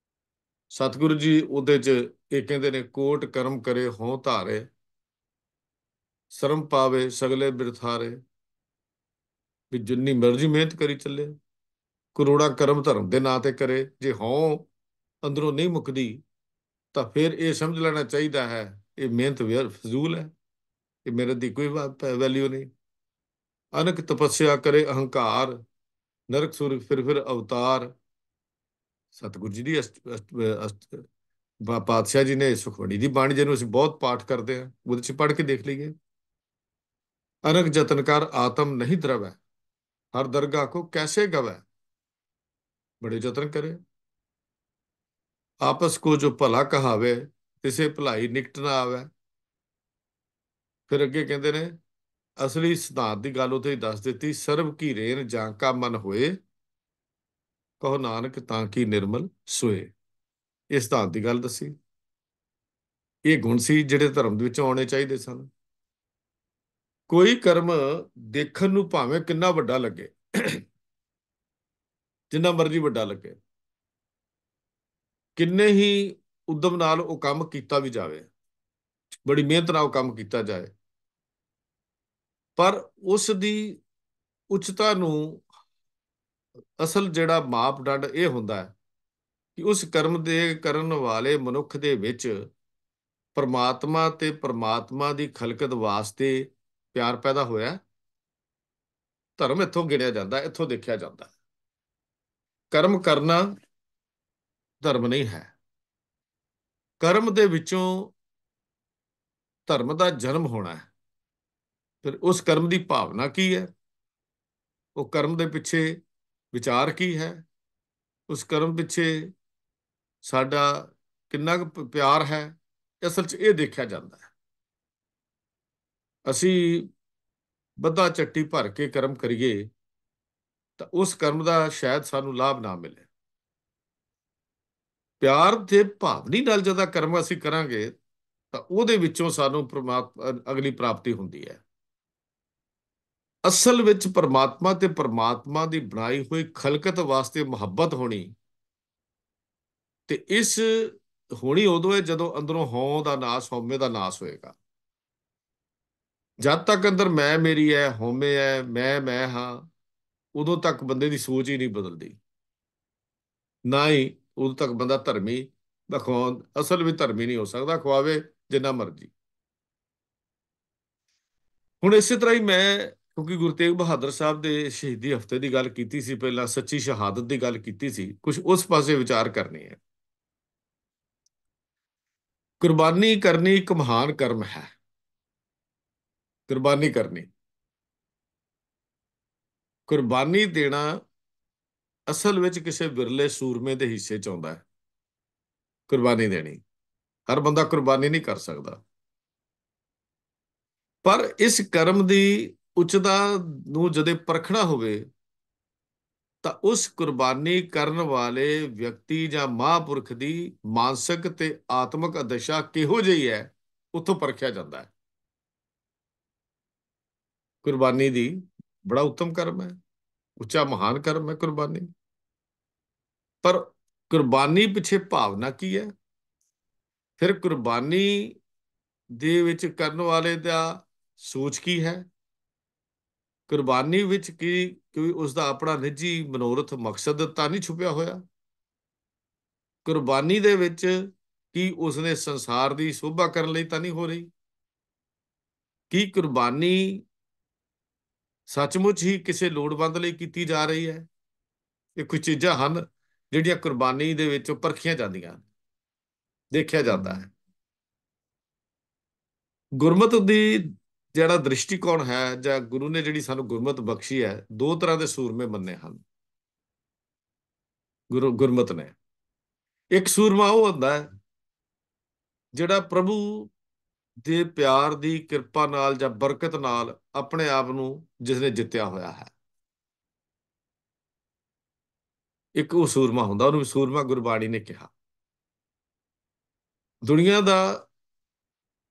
ਸਤਿਗੁਰੂ ਜੀ ਉਹਦੇ 'ਚ ਇਹ ਕਹਿੰਦੇ ਨੇ, ਕੋਟ ਕਰਮ ਕਰੇ ਹੋਂ ਧਾਰੇ, ਸ਼ਰਮ ਪਾਵੇ ਸਗਲੇ ਬਿਰਥਾਰੇ, ਵੀ ਜਿੰਨੀ ਮਰਜ਼ੀ ਮਿਹਨਤ ਕਰੀ ਚੱਲੇ, ਕਰੋੜਾਂ ਕਰਮ ਧਰਮ ਦੇ ਨਾਂ ਤੇ ਕਰੇ, ਜੇ ਹੋਂ ਅੰਦਰੋਂ ਨਹੀਂ ਮੁੱਕਦੀ ਤਾਂ ਫਿਰ ਇਹ ਸਮਝ ਲੈਣਾ ਚਾਹੀਦਾ ਹੈ ਇਹ ਮਿਹਨਤ ਫਜ਼ੂਲ ਹੈ, ਇਹ ਮਿਹਨਤ ਦੀ ਕੋਈ ਵੈਲਿਊ ਨਹੀਂ। ਅਨਕ ਤਪੱਸਿਆ ਕਰੇ ਅਹੰਕਾਰ, ਨਰਕ ਸੁਰਗ ਫਿਰ ਅਵਤਾਰ। ਸਤਿਗੁਰੂ ਜੀ ਦੀ ਪਾਤਸ਼ਾਹ ਜੀ ਨੇ ਸੁਖਮਣੀ ਦੀ ਬਾਣੀ, ਜਿਹਨੂੰ ਅਸੀਂ ਬਹੁਤ ਪਾਠ ਕਰਦੇ ਹਾਂ, ਉਹਦੇ 'ਚ ਪੜ੍ਹ ਕੇ ਦੇਖ ਲਈਏ। ਅਨਕ ਜਤਨ ਕਰ ਆਤਮ ਨਹੀਂ द्रवै, ਹਰ ਦਰਗਾਹ ਕੋ ਕੈਸੇ ਗਵੈ। ਬੜੇ ਯਤਨ ਕਰੇ, ਆਪਸ ਕੋ ਜੋ ਭਲਾ ਕਹਾਵੇ, ਤਿਸੇ ਭਲਾਈ ਨਿਕਟ ਨਾ ਆਵੇ। ਫਿਰ ਅੱਗੇ ਕਹਿੰਦੇ ਨੇ, ਅਸਲੀ ਸਿਧਾਂਤ ਦੀ ਗੱਲ ਉੱਥੇ ਹੀ ਦੱਸ ਦਿੱਤੀ, ਸਰਬ ਕੀ ਰੇਨ ਜਾਂ ਕਾ ਮਨ ਹੋਏ, ਕਹੋ ਨਾਨਕ ਤਾਂ ਕੀ ਨਿਰਮਲ ਸੋਏ। ਇਹ ਸਿਧਾਂਤ ਦੀ ਗੱਲ ਦੱਸੀ। ਇਹ ਗੁਣ ਸੀ ਜਿਹੜੇ ਧਰਮ ਦੇ ਵਿੱਚ ਆਉਣੇ ਚਾਹੀਦੇ ਸਨ। ਕੋਈ ਕਰਮ ਦੇਖਣ ਨੂੰ ਭਾਵੇਂ ਕਿੰਨਾ ਵੱਡਾ ਲੱਗੇ, ਜਿੰਨਾ ਮਰਜ਼ੀ ਵੱਡਾ ਲੱਗੇ, ਕਿੰਨੇ ਹੀ ਉਦਮ ਨਾਲ ਉਹ ਕੰਮ ਕੀਤਾ ਵੀ ਜਾਵੇ, ਬੜੀ ਮਿਹਨਤ ਨਾਲ ਉਹ ਕੰਮ ਕੀਤਾ ਜਾਏ, ਪਰ ਉਸ ਦੀ ਉੱਚਤਾ ਨੂੰ ਅਸਲ ਜਿਹੜਾ ਮਾਪਦੰਡ ਇਹ ਹੁੰਦਾ ਹੈ ਕਿ ਉਸ ਕਰਮ ਦੇ ਕਰਨ ਵਾਲੇ ਮਨੁੱਖ ਦੇ ਵਿੱਚ ਪਰਮਾਤਮਾ ਤੇ ਪਰਮਾਤਮਾ ਦੀ ਖਲਕਤ ਵਾਸਤੇ ਪਿਆਰ ਪੈਦਾ ਹੋਇਆ। ਧਰਮ ਇੱਥੋਂ ਗਿਣਿਆ ਜਾਂਦਾ, ਇੱਥੋਂ ਦੇਖਿਆ ਜਾਂਦਾ। ਕਰਮ ਕਰਨਾ ਧਰਮ ਨਹੀਂ ਹੈ। ਕਰਮ ਦੇ ਵਿੱਚੋਂ ਧਰਮ ਦਾ ਜਨਮ ਹੋਣਾ ਹੈ। ਫਿਰ ਉਸ ਕਰਮ ਦੀ ਭਾਵਨਾ ਕੀ ਹੈ, ਉਹ ਕਰਮ ਦੇ ਪਿੱਛੇ ਵਿਚਾਰ ਕੀ ਹੈ, ਉਸ ਕਰਮ ਪਿੱਛੇ ਸਾਡਾ ਕਿੰਨਾ ਕੁ ਪਿਆਰ ਹੈ, ਅਸਲ 'ਚ ਇਹ ਦੇਖਿਆ ਜਾਂਦਾ ਹੈ। ਅਸੀਂ ਬੱਧਾ ਚੱਟੀ ਭਰ ਕੇ ਕਰਮ ਕਰੀਏ ਤਾਂ ਉਸ ਕਰਮ ਦਾ ਸ਼ਾਇਦ ਸਾਨੂੰ ਲਾਭ ਨਾ ਮਿਲੇ। ਪਿਆਰ ਤੇ ਭਾਵਨੀ ਨਾਲ ਜਦੋਂ ਕਰਮ ਅਸੀਂ ਕਰਾਂਗੇ ਤਾਂ ਉਹਦੇ ਵਿੱਚੋਂ ਸਾਨੂੰ ਅਗਲੀ ਪ੍ਰਾਪਤੀ ਹੁੰਦੀ ਹੈ। ਅਸਲ ਵਿੱਚ ਪਰਮਾਤਮਾ ਤੇ ਪਰਮਾਤਮਾ ਦੀ ਬਣਾਈ ਹੋਈ ਖਲਕਤ ਵਾਸਤੇ ਮੁਹੱਬਤ ਹੋਣੀ, ਤੇ ਇਸ ਹੋਣੀ ਉਦੋਂ ਹੈ ਜਦੋਂ ਅੰਦਰੋਂ ਹਉ ਦਾ ਨਾਸ, ਹਉਮੈ ਦਾ ਨਾਸ ਹੋਏਗਾ। ਜਦ ਤੱਕ ਅੰਦਰ ਮੈਂ ਮੇਰੀ ਹੈ, ਹਉਮੈ ਹੈ, ਮੈਂ ਹਾਂ, ਉਦੋਂ ਤੱਕ ਬੰਦੇ ਦੀ ਸੋਚ ਹੀ ਨਹੀਂ ਬਦਲਦੀ। ਨਾ ਹੀ ਉਦੋਂ ਤੱਕ ਬੰਦਾ ਧਰਮੀ ਦਿਖਾਉਣ, ਅਸਲ ਵਿੱਚ ਧਰਮੀ ਨਹੀਂ ਹੋ ਸਕਦਾ, ਖਵਾਵੇ ਜਿੰਨਾ ਮਰਜ਼ੀ। ਹੁਣ ਇਸੇ ਤਰ੍ਹਾਂ ਹੀ ਮੈਂ, ਕਿਉਂਕਿ ਗੁਰੂ ਤੇਗ ਬਹਾਦਰ ਸਾਹਿਬ ਦੇ ਸ਼ਹੀਦੀ ਹਫ਼ਤੇ ਦੀ ਗੱਲ ਕੀਤੀ ਸੀ, ਪਹਿਲਾਂ ਸੱਚੀ ਸ਼ਹਾਦਤ ਦੀ ਗੱਲ ਕੀਤੀ ਸੀ, ਕੁਝ ਉਸ ਪਾਸੇ ਵਿਚਾਰ ਕਰਨੀ ਹੈ। ਕੁਰਬਾਨੀ ਕਰਨੀ ਇੱਕ ਮਹਾਨ ਕਰਮ ਹੈ। ਕੁਰਬਾਨੀ ਕਰਨੀ, ਕੁਰਬਾਨੀ ਦੇਣਾ ਅਸਲ ਵਿੱਚ ਕਿਸੇ ਵਿਰਲੇ ਸੂਰਮੇ ਦੇ ਹਿੱਸੇ ਚ ਆਉਂਦਾ ਹੈ। ਕੁਰਬਾਨੀ ਦੇਣੀ ਹਰ ਬੰਦਾ ਕੁਰਬਾਨੀ ਨਹੀਂ ਕਰ ਸਕਦਾ, ਪਰ ਇਸ ਕਰਮ ਦੀ ਉਚਤਾ ਨੂੰ ਜਦੇ ਪਰਖਣਾ ਹੋਵੇ ਤਾਂ ਉਸ ਕੁਰਬਾਨੀ ਕਰਨ ਵਾਲੇ ਵਿਅਕਤੀ ਜਾਂ ਮਹਾਂਪੁਰਖ ਦੀ ਮਾਨਸਿਕ ਤੇ ਆਤਮਿਕ ਦਸ਼ਾ ਕਿਹੋ ਜਿਹੀ ਹੈ, ਉੱਥੋਂ ਪਰਖਿਆ ਜਾਂਦਾ ਹੈ। ਕੁਰਬਾਨੀ ਦੀ ਬੜਾ ਉੱਤਮ ਕਰਮ ਹੈ, ਉੱਚਾ ਮਹਾਨ ਕਰਮ ਹੈ ਕੁਰਬਾਨੀ। ਪਰ ਕੁਰਬਾਨੀ ਪਿੱਛੇ ਭਾਵਨਾ ਕੀ ਹੈ? ਫਿਰ ਕੁਰਬਾਨੀ ਦੇ ਵਿੱਚ ਕਰਨ ਵਾਲੇ ਦਾ ਸੋਚ ਕੀ ਹੈ? ਕੁਰਬਾਨੀ ਵਿੱਚ ਕੀ ਕੋਈ ਉਸਦਾ ਆਪਣਾ ਨਿੱਜੀ ਮਨੋਰਥ ਮਕਸਦ ਤਾਂ ਨਹੀਂ ਛੁਪਿਆ ਹੋਇਆ? ਕੁਰਬਾਨੀ ਦੇ ਵਿੱਚ ਕੀ ਉਸਨੇ ਸੰਸਾਰ ਦੀ ਸ਼ੋਭਾ ਕਰਨ ਲਈ ਤਾਂ ਨਹੀਂ ਹੋ ਰਹੀ? ਕੀ ਕੁਰਬਾਨੀ ਸੱਚਮੁੱਚ ਹੀ ਕਿਸੇ ਲੋੜਵੰਦ ਲਈ ਕੀਤੀ ਜਾ ਰਹੀ ਹੈ? ਇਹ ਕੁਝ ਚੀਜ਼ਾਂ ਹਨ ਜਿਹੜੀਆਂ ਕੁਰਬਾਨੀ ਦੇ ਵਿੱਚੋਂ ਪਰਖੀਆਂ ਜਾਂਦੀਆਂ, ਦੇਖਿਆ ਜਾਂਦਾ ਹੈ। ਗੁਰਮਤ ਦੀ ਜਿਹੜਾ ਦ੍ਰਿਸ਼ਟੀਕੋਣ ਹੈ, ਜਾਂ ਗੁਰੂ ਨੇ ਜਿਹੜੀ ਸਾਨੂੰ ਗੁਰਮਤ ਬਖਸ਼ੀ ਹੈ, ਦੋ ਤਰ੍ਹਾਂ ਦੇ ਸੂਰਮੇ ਮੰਨੇ ਹਨ ਗੁਰਮਤ ਨੇ। ਇੱਕ ਸੂਰਮਾ ਉਹ ਹੁੰਦਾ ਹੈ ਜਿਹੜਾ ਪ੍ਰਭੂ ਦੇ ਪਿਆਰ ਦੀ ਕਿਰਪਾ ਨਾਲ ਜਾਂ ਬਰਕਤ ਨਾਲ ਆਪਣੇ ਆਪ ਨੂੰ ਜਿਸਨੇ ਜਿੱਤਿਆ ਹੋਇਆ ਹੈ। ਇੱਕ ਉਹ ਸੂਰਮਾ ਹੁੰਦਾ, ਉਹਨੂੰ ਸੂਰਮਾ ਗੁਰਬਾਣੀ ਨੇ ਕਿਹਾ। ਦੁਨੀਆ ਦਾ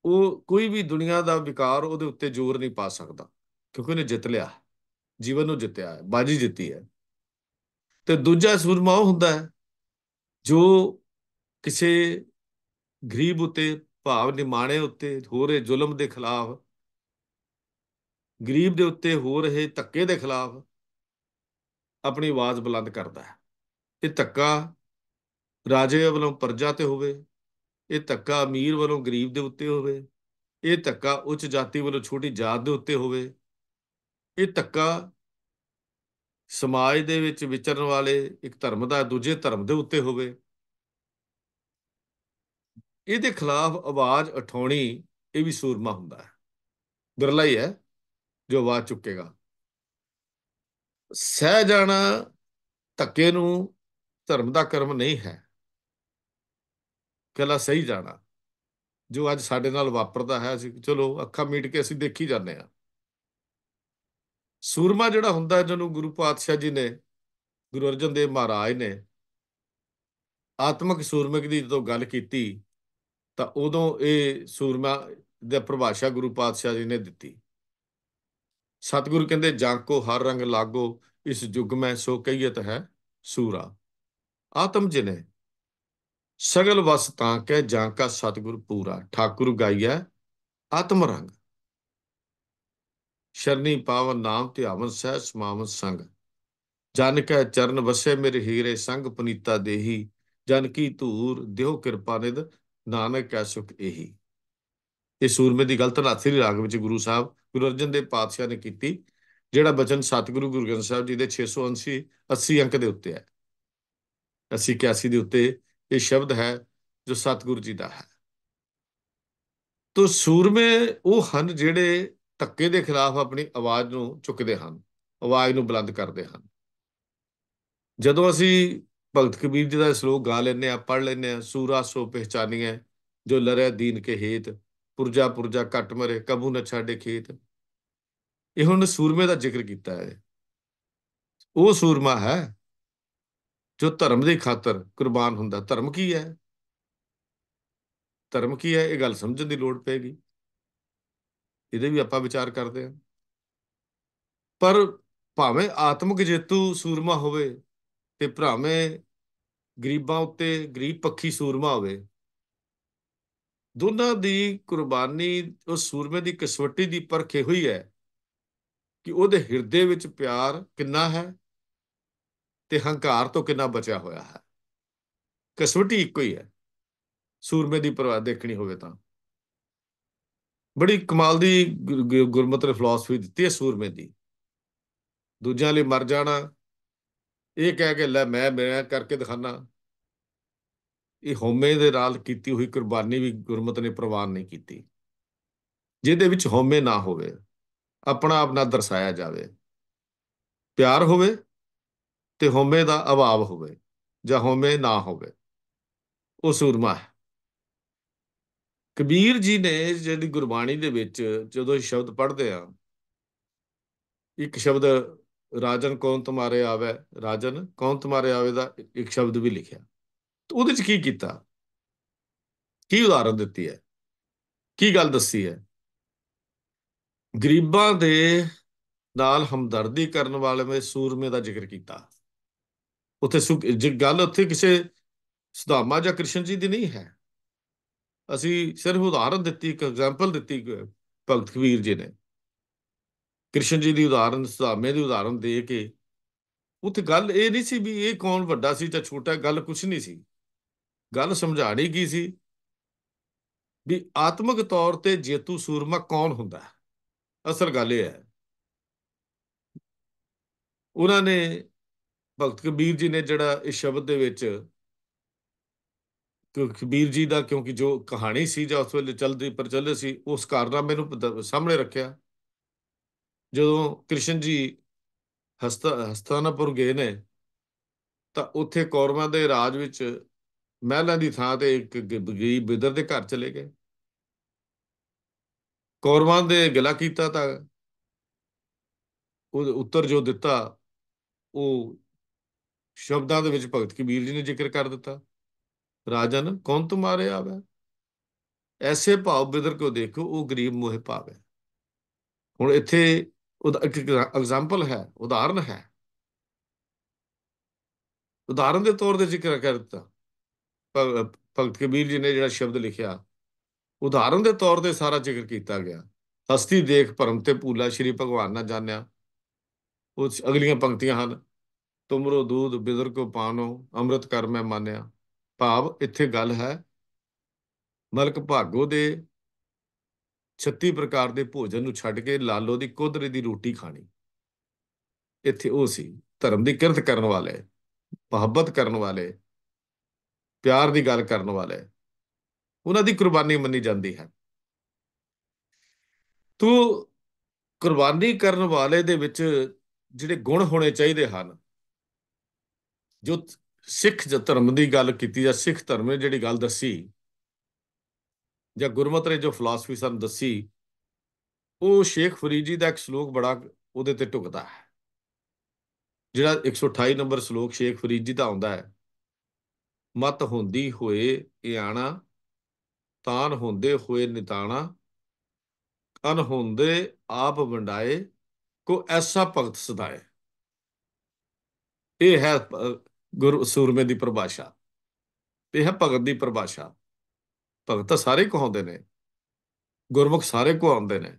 ਉਹ ਕੋਈ ਵੀ ਦੁਨੀਆ ਦਾ ਵਿਕਾਰ ਉਹਦੇ ਉੱਤੇ ਜ਼ੋਰ ਨਹੀਂ ਪਾ ਸਕਦਾ, ਕਿਉਂਕਿ ਉਹਨੇ ਜਿੱਤ ਲਿਆ, ਜੀਵਨ ਨੂੰ ਜਿੱਤਿਆ ਹੈ, ਬਾਜੀ ਜਿੱਤੀ ਹੈ। ਤੇ ਦੂਜਾ ਸੂਰਮਾ ਉਹ ਹੁੰਦਾ ਹੈ ਜੋ ਕਿਸੇ ਗਰੀਬ ਉੱਤੇ, ਭਾਵ ਨਿਮਾਣੇ ਉੱਤੇ ਹੋ ਰਹੇ ਜ਼ੁਲਮ ਦੇ ਖਿਲਾਫ, ਗਰੀਬ ਦੇ ਉੱਤੇ ਹੋ ਰਹੇ ਧੱਕੇ ਦੇ ਖਿਲਾਫ ਆਪਣੀ ਆਵਾਜ਼ ਬੁਲੰਦ ਕਰਦਾ ਹੈ। ਇਹ ਧੱਕਾ ਰਾਜੇ ਵੱਲੋਂ ਪ੍ਰਜਾ ਤੇ ਹੋਵੇ, ਇਹ ਧੱਕਾ ਅਮੀਰ ਵੱਲੋਂ ਗਰੀਬ ਦੇ ਉੱਤੇ ਹੋਵੇ, ਇਹ ਧੱਕਾ ਉੱਚ ਜਾਤੀ ਵੱਲੋਂ ਛੋਟੀ ਜਾਤ ਦੇ ਉੱਤੇ ਹੋਵੇ, ਇਹ ਧੱਕਾ ਸਮਾਜ ਦੇ ਵਿੱਚ ਵਿਚਰਨ ਵਾਲੇ ਇੱਕ ਧਰਮ ਦਾ ਦੂਜੇ ਧਰਮ ਦੇ ਉੱਤੇ ਹੋਵੇ, ਇਹਦੇ ਖਿਲਾਫ ਆਵਾਜ਼ ਉਠਾਉਣੀ, ਇਹ ਵੀ ਸੂਰਮਾ ਹੁੰਦਾ ਹੈ। ਬਿਰਲਾ ਹੀ ਹੈ ਜੋ ਆਵਾਜ਼ ਚੁੱਕੇਗਾ। ਸਹਿ ਜਾਣਾ ਧੱਕੇ ਨੂੰ ਧਰਮ ਦਾ ਕਰਮ ਨਹੀਂ ਹੈ, ਇਕੱਲਾ ਸਹੀ ਜਾਣਾ ਜੋ ਅੱਜ ਸਾਡੇ ਨਾਲ ਵਾਪਰਦਾ ਹੈ, ਅਸੀਂ ਚਲੋ ਅੱਖਾਂ ਮੀਟ ਕੇ ਅਸੀਂ ਦੇਖੀ ਜਾਂਦੇ ਹਾਂ। ਸੂਰਮਾ ਜਿਹੜਾ ਹੁੰਦਾ, ਜਿਹਨੂੰ ਗੁਰੂ ਪਾਤਸ਼ਾਹ ਜੀ ਨੇ, ਗੁਰੂ ਅਰਜਨ ਦੇਵ ਮਹਾਰਾਜ ਨੇ ਆਤਮਿਕ ਸੂਰਮਿਕ ਦੀ ਜਦੋਂ ਗੱਲ ਕੀਤੀ, ਤਾਂ ਉਦੋਂ ਇਹ ਸੂਰਮਾ ਦੀ ਪਰਿਭਾਸ਼ਾ ਗੁਰੂ ਪਾਤਸ਼ਾਹ ਜੀ ਨੇ ਦਿੱਤੀ। ਸਤਿਗੁਰੂ ਕਹਿੰਦੇ, ਜਾਂਕੋ ਹਰ ਰੰਗ ਲਾਗੋ ਇਸ ਜੁਗ ਮੈਂ ਸੋ ਕਹੀਅਤ ਹੈ ਸੂਰਾ। ਆਤਮ ਜਿਨੇ ਸਗਲ ਵਸ ਤਾਂ ਕਹਿ ਜਾਂਕਾ ਸਤਿਗੁਰ ਪੂਰਾ। ਠਾਕੁਰ ਗਾਈਐ ਆਤਮ ਰੰਗ ਸ਼ਰਨੀ ਪਾਵਨ ਨਾਮ ਧਿਆਵਨ ਸਹਿ ਸਮਾਵਨ ਸੰਗ। ਜਨ ਕੈ ਚਰਨ ਵਸੈ ਮੇਰੇ ਹੀਰੇ ਸੰਗ ਪੁਨੀਤਾ ਦੇਹੀ। ਜਨ ਕੀ ਧੂਰ ਦਿਓ ਕਿਰਪਾ ਨਿਧ ਨਾਨਕ ਕੈ ਸੁਖ ਇਹੀ। ਇਹ ਸੂਰਮੇ ਦੀ ਗੱਲ ਧਨਾਥਰੀ ਰਾਗ ਵਿੱਚ ਗੁਰੂ ਸਾਹਿਬ ਗੁਰੂ ਅਰਜਨ ਦੇਵ ਪਾਤਸ਼ਾਹ ਨੇ ਕੀਤੀ, ਜਿਹੜਾ ਬਚਨ ਸਤਿਗੁਰੂ ਗੁਰੂ ਗ੍ਰੰਥ ਸਾਹਿਬ ਜੀ ਦੇ 680 ਅੰਕ ਦੇ ਉੱਤੇ ਹੈ, 80 81 ਦੇ ਉੱਤੇ ਇਹ ਸ਼ਬਦ ਹੈ ਜੋ ਸਤਿਗੁਰੂ ਜੀ ਦਾ ਹੈ। ਤੋ ਸੂਰਮੇ ਉਹ ਹਨ ਜਿਹੜੇ ਧੱਕੇ ਦੇ ਖਿਲਾਫ ਆਪਣੀ ਆਵਾਜ਼ ਨੂੰ ਚੁੱਕਦੇ ਹਨ, ਆਵਾਜ਼ ਨੂੰ ਬੁਲੰਦ ਕਰਦੇ ਹਨ। ਜਦੋਂ ਅਸੀਂ ਭਗਤ ਕਬੀਰ ਜੀ ਦਾ ਸ਼ਲੋਕ ਗਾ ਲੈਂਦੇ ਹਾਂ, ਪੜ੍ਹ ਲੈਂਦੇ ਹਾਂ, ਸੂਰਾ ਸੋ ਪਹਿਚਾਨੀਐ ਜੋ ਲਰੈ ਦੀਨ ਕੇ ਹੇਤ, ਪੁਰਜਾ ਪੁਰਜਾ ਕੱਟ ਮਰੇ ਕਬੂ ਨ ਛਾਡੇ ਖੇਤ। ਇਹ ਹੁਣ ਸੂਰਮੇ ਦਾ ਜ਼ਿਕਰ ਕੀਤਾ ਹੈ। ਉਹ ਸੂਰਮਾ ਹੈ ਜੋ ਧਰਮ ਦੀ ਖਾਤਰ ਕੁਰਬਾਨ ਹੁੰਦਾ। ਧਰਮ ਕੀ ਹੈ? ਧਰਮ ਕੀ ਹੈ, ਇਹ ਗੱਲ ਸਮਝਣ ਦੀ ਲੋੜ ਪਏਗੀ। ਇਹਦੇ ਵੀ ਆਪਾਂ ਵਿਚਾਰ ਕਰਦੇ ਹਾਂ। ਪਰ ਭਾਵੇਂ ਆਤਮਿਕ ਜੇਤੂ ਸੂਰਮਾ ਹੋਵੇ ਤੇ ਭਾਵੇਂ ਗਰੀਬਾਂ ਉੱਤੇ ਗਰੀਬ ਪੱਖੀ ਸੂਰਮਾ ਹੋਵੇ, ਦੋਨਾਂ ਦੀ ਕੁਰਬਾਨੀ ਉਸ ਸੂਰਮੇ ਦੀ ਕਸਵੱਟੀ ਦੀ ਪਰਖ ਇਹੋ ਹੀ ਹੈ ਕਿ ਉਹਦੇ ਹਿਰਦੇ ਵਿੱਚ ਪਿਆਰ ਕਿੰਨਾ ਹੈ ਤੇ ਹੰਕਾਰ ਤੋਂ ਕਿੰਨਾ ਬਚਿਆ ਹੋਇਆ ਹੈ। ਕਸਵੱਟੀ ਇੱਕੋ ਹੀ ਹੈ ਸੂਰਮੇ ਦੀ ਪਰਵਾਹ ਦੇਖਣੀ ਹੋਵੇ ਤਾਂ। ਬੜੀ ਕਮਾਲ ਦੀ ਗੁਰਮਤਿ ਨੇ ਫਿਲਾਸਫੀ ਦਿੱਤੀ ਹੈ ਸੂਰਮੇ ਦੀ। ਦੂਜਿਆਂ ਲਈ ਮਰ ਜਾਣਾ, ਇਹ ਕਹਿ ਕੇ ਲੈ ਮੈਂ ਕਰਕੇ ਦਿਖਾਣਾ, ਇਹ ਹਉਮੈ ਦੇ ਨਾਲ ਕੀਤੀ ਹੋਈ ਕੁਰਬਾਨੀ ਵੀ ਗੁਰਮਤਿ ਨੇ ਪ੍ਰਵਾਨ ਨਹੀਂ ਕੀਤੀ। ਜਿਹਦੇ ਵਿੱਚ ਹਉਮੈ ਨਾ ਹੋਵੇ, ਆਪਣਾ ਆਪ ਨਾ ਦਰਸਾਇਆ ਜਾਵੇ, ਪਿਆਰ ਹੋਵੇ ਤੇ ਹਉਮੈ ਦਾ ਅਭਾਵ ਹੋਵੇ ਜਾਂ ਹਉਮੈ ਨਾ ਹੋਵੇ, ਉਹ ਸੂਰਮਾ ਹੈ। ਕਬੀਰ ਜੀ ਨੇ ਜਿਹੜੀ ਗੁਰਬਾਣੀ ਦੇ ਵਿੱਚ ਜਦੋਂ ਇਹ ਸ਼ਬਦ ਪੜ੍ਹਦੇ ਆ, ਇੱਕ ਸ਼ਬਦ ਰਾਜਨ ਕੌਣ ਤੁਮਾਰੇ ਆਵੇ, ਰਾਜਨ ਕੌਣ ਤੁਮਾਰੇ ਆਵੇ ਦਾ ਇੱਕ ਸ਼ਬਦ ਵੀ ਲਿਖਿਆ। ਉਹਦੇ ਚ ਕੀ ਕੀਤਾ, ਕੀ ਉਦਾਹਰਨ ਦਿੱਤੀ ਹੈ, ਕੀ ਗੱਲ ਦੱਸੀ ਹੈ? ਗਰੀਬਾਂ ਦੇ ਨਾਲ ਹਮਦਰਦੀ ਕਰਨ ਵਾਲੇ ਸੂਰਮੇ ਦਾ ਜ਼ਿਕਰ ਕੀਤਾ। ਉੱਥੇ ਗੱਲ ਉੱਥੇ ਕਿਸੇ ਸੁਦਾਮਾ ਜਾਂ ਕ੍ਰਿਸ਼ਨ ਜੀ ਦੀ ਨਹੀਂ ਹੈ। ਅਸੀਂ ਸਿਰਫ ਉਦਾਹਰਨ ਦਿੱਤੀ, ਇੱਕ ਐਗਜ਼ਾਮਪਲ ਦਿੱਤੀ ਭਗਤ ਕਬੀਰ ਜੀ ਨੇ। ਕ੍ਰਿਸ਼ਨ ਜੀ ਦੀ ਉਦਾਹਰਨ, ਸੁਦਾਮੇ ਦੀ ਉਦਾਹਰਨ ਦੇ ਕੇ ਉੱਥੇ ਗੱਲ ਇਹ ਨਹੀਂ ਸੀ ਵੀ ਇਹ ਕੌਣ ਵੱਡਾ ਸੀ ਜਾਂ ਛੋਟਾ, ਗੱਲ ਕੁਛ ਨਹੀਂ ਸੀ। ਗੱਲ ਸਮਝਾਣੀ ਕੀ ਸੀ ਵੀ ਆਤਮਿਕ ਤੌਰ ਤੇ ਜੇਤੂ ਸੂਰਮਾ ਕੌਣ ਹੁੰਦਾ ਹੈ। ਅਸਲ ਗੱਲ ਇਹ ਹੈ, ਉਹਨਾਂ ਨੇ ਭਗਤ ਕਬੀਰ ਜੀ ਨੇ ਜਿਹੜਾ ਇਸ ਸ਼ਬਦ ਦੇ ਵਿੱਚ ਕਬੀਰ ਜੀ ਦਾ, ਕਿਉਂਕਿ ਜੋ ਕਹਾਣੀ ਸੀ ਜਾਂ ਉਸ ਵੇਲੇ ਚੱਲਦੀ ਪ੍ਰਚਲਿਤ ਸੀ, ਉਸ ਕਾਰਨਾਮੇ ਨੂੰ ਸਾਹਮਣੇ ਰੱਖਿਆ। ਜਦੋਂ ਕ੍ਰਿਸ਼ਨ ਜੀ ਹਸਤਿਨਾਪੁਰ ਗਏ ਨੇ ਤਾਂ ਉੱਥੇ ਕੌਰਵਾਂ ਦੇ ਰਾਜ ਵਿੱਚ ਮਹਿਲਾਂ ਦੀ ਥਾਂ ਤੇ ਇੱਕ ਗਰੀਬ ਬਿਦਰ ਦੇ ਘਰ ਚਲੇ ਗਏ। ਕੌਰਵਾਂ ਦੇ ਗਿਲਾ ਕੀਤਾ ਤਾਂ ਉਹ ਉੱਤਰ ਜੋ ਦਿੱਤਾ ਉਹ ਸ਼ਬਦਾਂ ਦੇ ਵਿੱਚ ਭਗਤ ਕਬੀਰ ਜੀ ਨੇ ਜ਼ਿਕਰ ਕਰ ਦਿੱਤਾ, ਰਾਜਨ ਕੌਣ ਤੁਮਾਰੇ ਆਵੇ, ਐਸੇ ਭਾਵ ਬਿਦਰ ਕੋ ਦੇਖੋ ਉਹ ਗਰੀਬ ਮੋਹਿ ਭਾਵੇ। ਹੁਣ ਇੱਥੇ ਉਹਦਾ ਇੱਕ ਐਗਜ਼ਾਮਪਲ ਹੈ, ਉਦਾਹਰਨ ਹੈ, ਉਦਾਹਰਨ ਦੇ ਤੌਰ ਤੇ ਜ਼ਿਕਰ ਕਰ ਦਿੱਤਾ। ਭਗਤ ਕਬੀਰ ਜੀ ਨੇ ਜਿਹੜਾ ਸ਼ਬਦ ਲਿਖਿਆ, ਉਦਾਹਰਨ ਦੇ ਤੌਰ ਤੇ ਸਾਰਾ ਜ਼ਿਕਰ ਕੀਤਾ ਗਿਆ। ਹਸਤੀ ਦੇਖ ਭਰਮ ਤੇ ਭੂਲਾ, ਸ਼੍ਰੀ ਭਗਵਾਨ ਨਾ ਜਾਣਿਆ। ਉਹ ਅਗਲੀਆਂ ਪੰਕਤੀਆਂ ਹਨ, ਤੁਮਰੋ ਦੂਧ ਬਿਦਰ ਕੋ ਪਾਨੋ, ਅੰਮ੍ਰਿਤ ਕਰ ਮੈਂ ਮਾਨਿਆ। ਭਾਵ ਇੱਥੇ ਗੱਲ ਹੈ ਮਲਕ ਭਾਗੋ ਦੇ 36 ਪ੍ਰਕਾਰ ਦੇ ਭੋਜਨ ਨੂੰ ਛੱਡ ਕੇ ਲਾਲੋ ਦੀ ਕੋਧਰੇ ਦੀ ਰੋਟੀ ਖਾਣੀ। ਇੱਥੇ ਉਹ ਸੀ ਧਰਮ ਦੀ ਕਿਰਤ ਕਰਨ ਵਾਲੇ, ਮੁਹੱਬਤ ਕਰਨ ਵਾਲੇ, ਪਿਆਰ ਦੀ ਗੱਲ ਕਰਨ ਵਾਲੇ, ਉਹਨਾਂ ਦੀ ਕੁਰਬਾਨੀ ਮੰਨੀ ਜਾਂਦੀ ਹੈ। ਤੋ ਕੁਰਬਾਨੀ ਕਰਨ ਵਾਲੇ ਦੇ ਵਿੱਚ ਜਿਹੜੇ ਗੁਣ ਹੋਣੇ ਚਾਹੀਦੇ ਹਨ, ਜੋ ਸਿੱਖ ਧਰਮ ਦੀ ਗੱਲ ਕੀਤੀ ਜਾਂ ਸਿੱਖ ਧਰਮ ਨੇ ਜਿਹੜੀ ਗੱਲ ਦੱਸੀ ਜਾਂ ਗੁਰਮਤਿ ਨੇ ਜੋ ਫਿਲਾਸਫੀ ਸਾਨੂੰ ਦੱਸੀ, ਉਹ ਸ਼ੇਖ ਫਰੀਦ ਜੀ ਦਾ ਇੱਕ ਸ਼ਲੋਕ ਬੜਾ ਉਹਦੇ ਤੇ ਢੁਕਦਾ ਹੈ। ਜਿਹੜਾ 128 ਨੰਬਰ ਸ਼ਲੋਕ ਸ਼ੇਖ ਫਰੀਦ ਜੀ ਦਾ ਆਉਂਦਾ ਹੈ, ਮਤ ਹੁੰਦੀ ਹੋਏ ਇਆਣਾ, ਤਾਨ ਹੁੰਦੇ ਹੋਏ ਨਿਤਾਣਾ, ਅਨਹੋਂਦੇ ਆਪ ਵੰਡਾਏ, ਕੋ ਐਸਾ ਭਗਤ ਸਦਾਏ। ਇਹ ਹੈ ਗੁਰੂ ਸੂਰਮੇ ਦੀ ਪਰਿਭਾਸ਼ਾ, ਇਹ ਹੈ ਭਗਤ ਦੀ ਪਰਿਭਾਸ਼ਾ। ਭਗਤ ਤਾਂ ਸਾਰੇ ਕਹਾਉਂਦੇ ਨੇ, ਗੁਰਮੁਖ ਸਾਰੇ ਕਹਾਉਂਦੇ ਨੇ।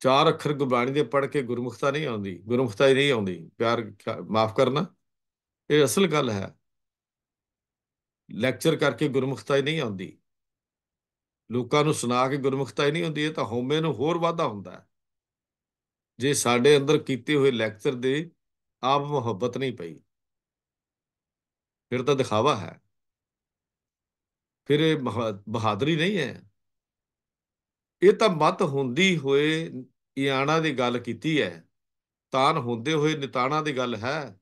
ਚਾਰ ਅੱਖਰ ਗੁਰਬਾਣੀ ਦੇ ਪੜ੍ਹ ਕੇ ਗੁਰਮੁਖਤਾ ਨਹੀਂ ਆਉਂਦੀ, ਗੁਰਮੁਖਤਾ ਹੀ ਨਹੀਂ ਆਉਂਦੀ। ਪਿਆਰ ਮਾਫ ਕਰਨਾ, ਇਹ ਅਸਲ ਗੱਲ ਹੈ। ਲੈਕਚਰ ਕਰਕੇ ਗੁਰਮੁਖਤਾ ਹੀ ਨਹੀਂ ਆਉਂਦੀ, ਲੋਕਾਂ ਨੂੰ ਸੁਣਾ ਕੇ ਗੁਰਮੁਖਤਾ ਹੀ ਨਹੀਂ ਹੁੰਦੀ। ਇਹ ਤਾਂ ਹਉਮੈ ਨੂੰ ਹੋਰ ਵਾਧਾ ਹੁੰਦਾ ਹੈ। ਜੇ ਸਾਡੇ ਅੰਦਰ ਕੀਤੇ ਹੋਏ ਲੈਕਚਰ ਦੇ ਆਪ ਮੁਹੱਬਤ ਨਹੀਂ ਪਈ, ਫਿਰ ਤਾਂ ਦਿਖਾਵਾ ਹੈ, ਫਿਰ ਇਹ ਬਹਾਦਰੀ ਨਹੀਂ ਹੈ। ਇਹ ਤਾਂ ਮਤ ਹੁੰਦੀ ਹੋਏ ਇਆਣਾ ਦੀ ਗੱਲ ਕੀਤੀ ਹੈ, ਤਾਨ ਹੁੰਦੇ ਹੋਏ ਨਿਤਾਣਾ ਦੀ ਗੱਲ ਹੈ।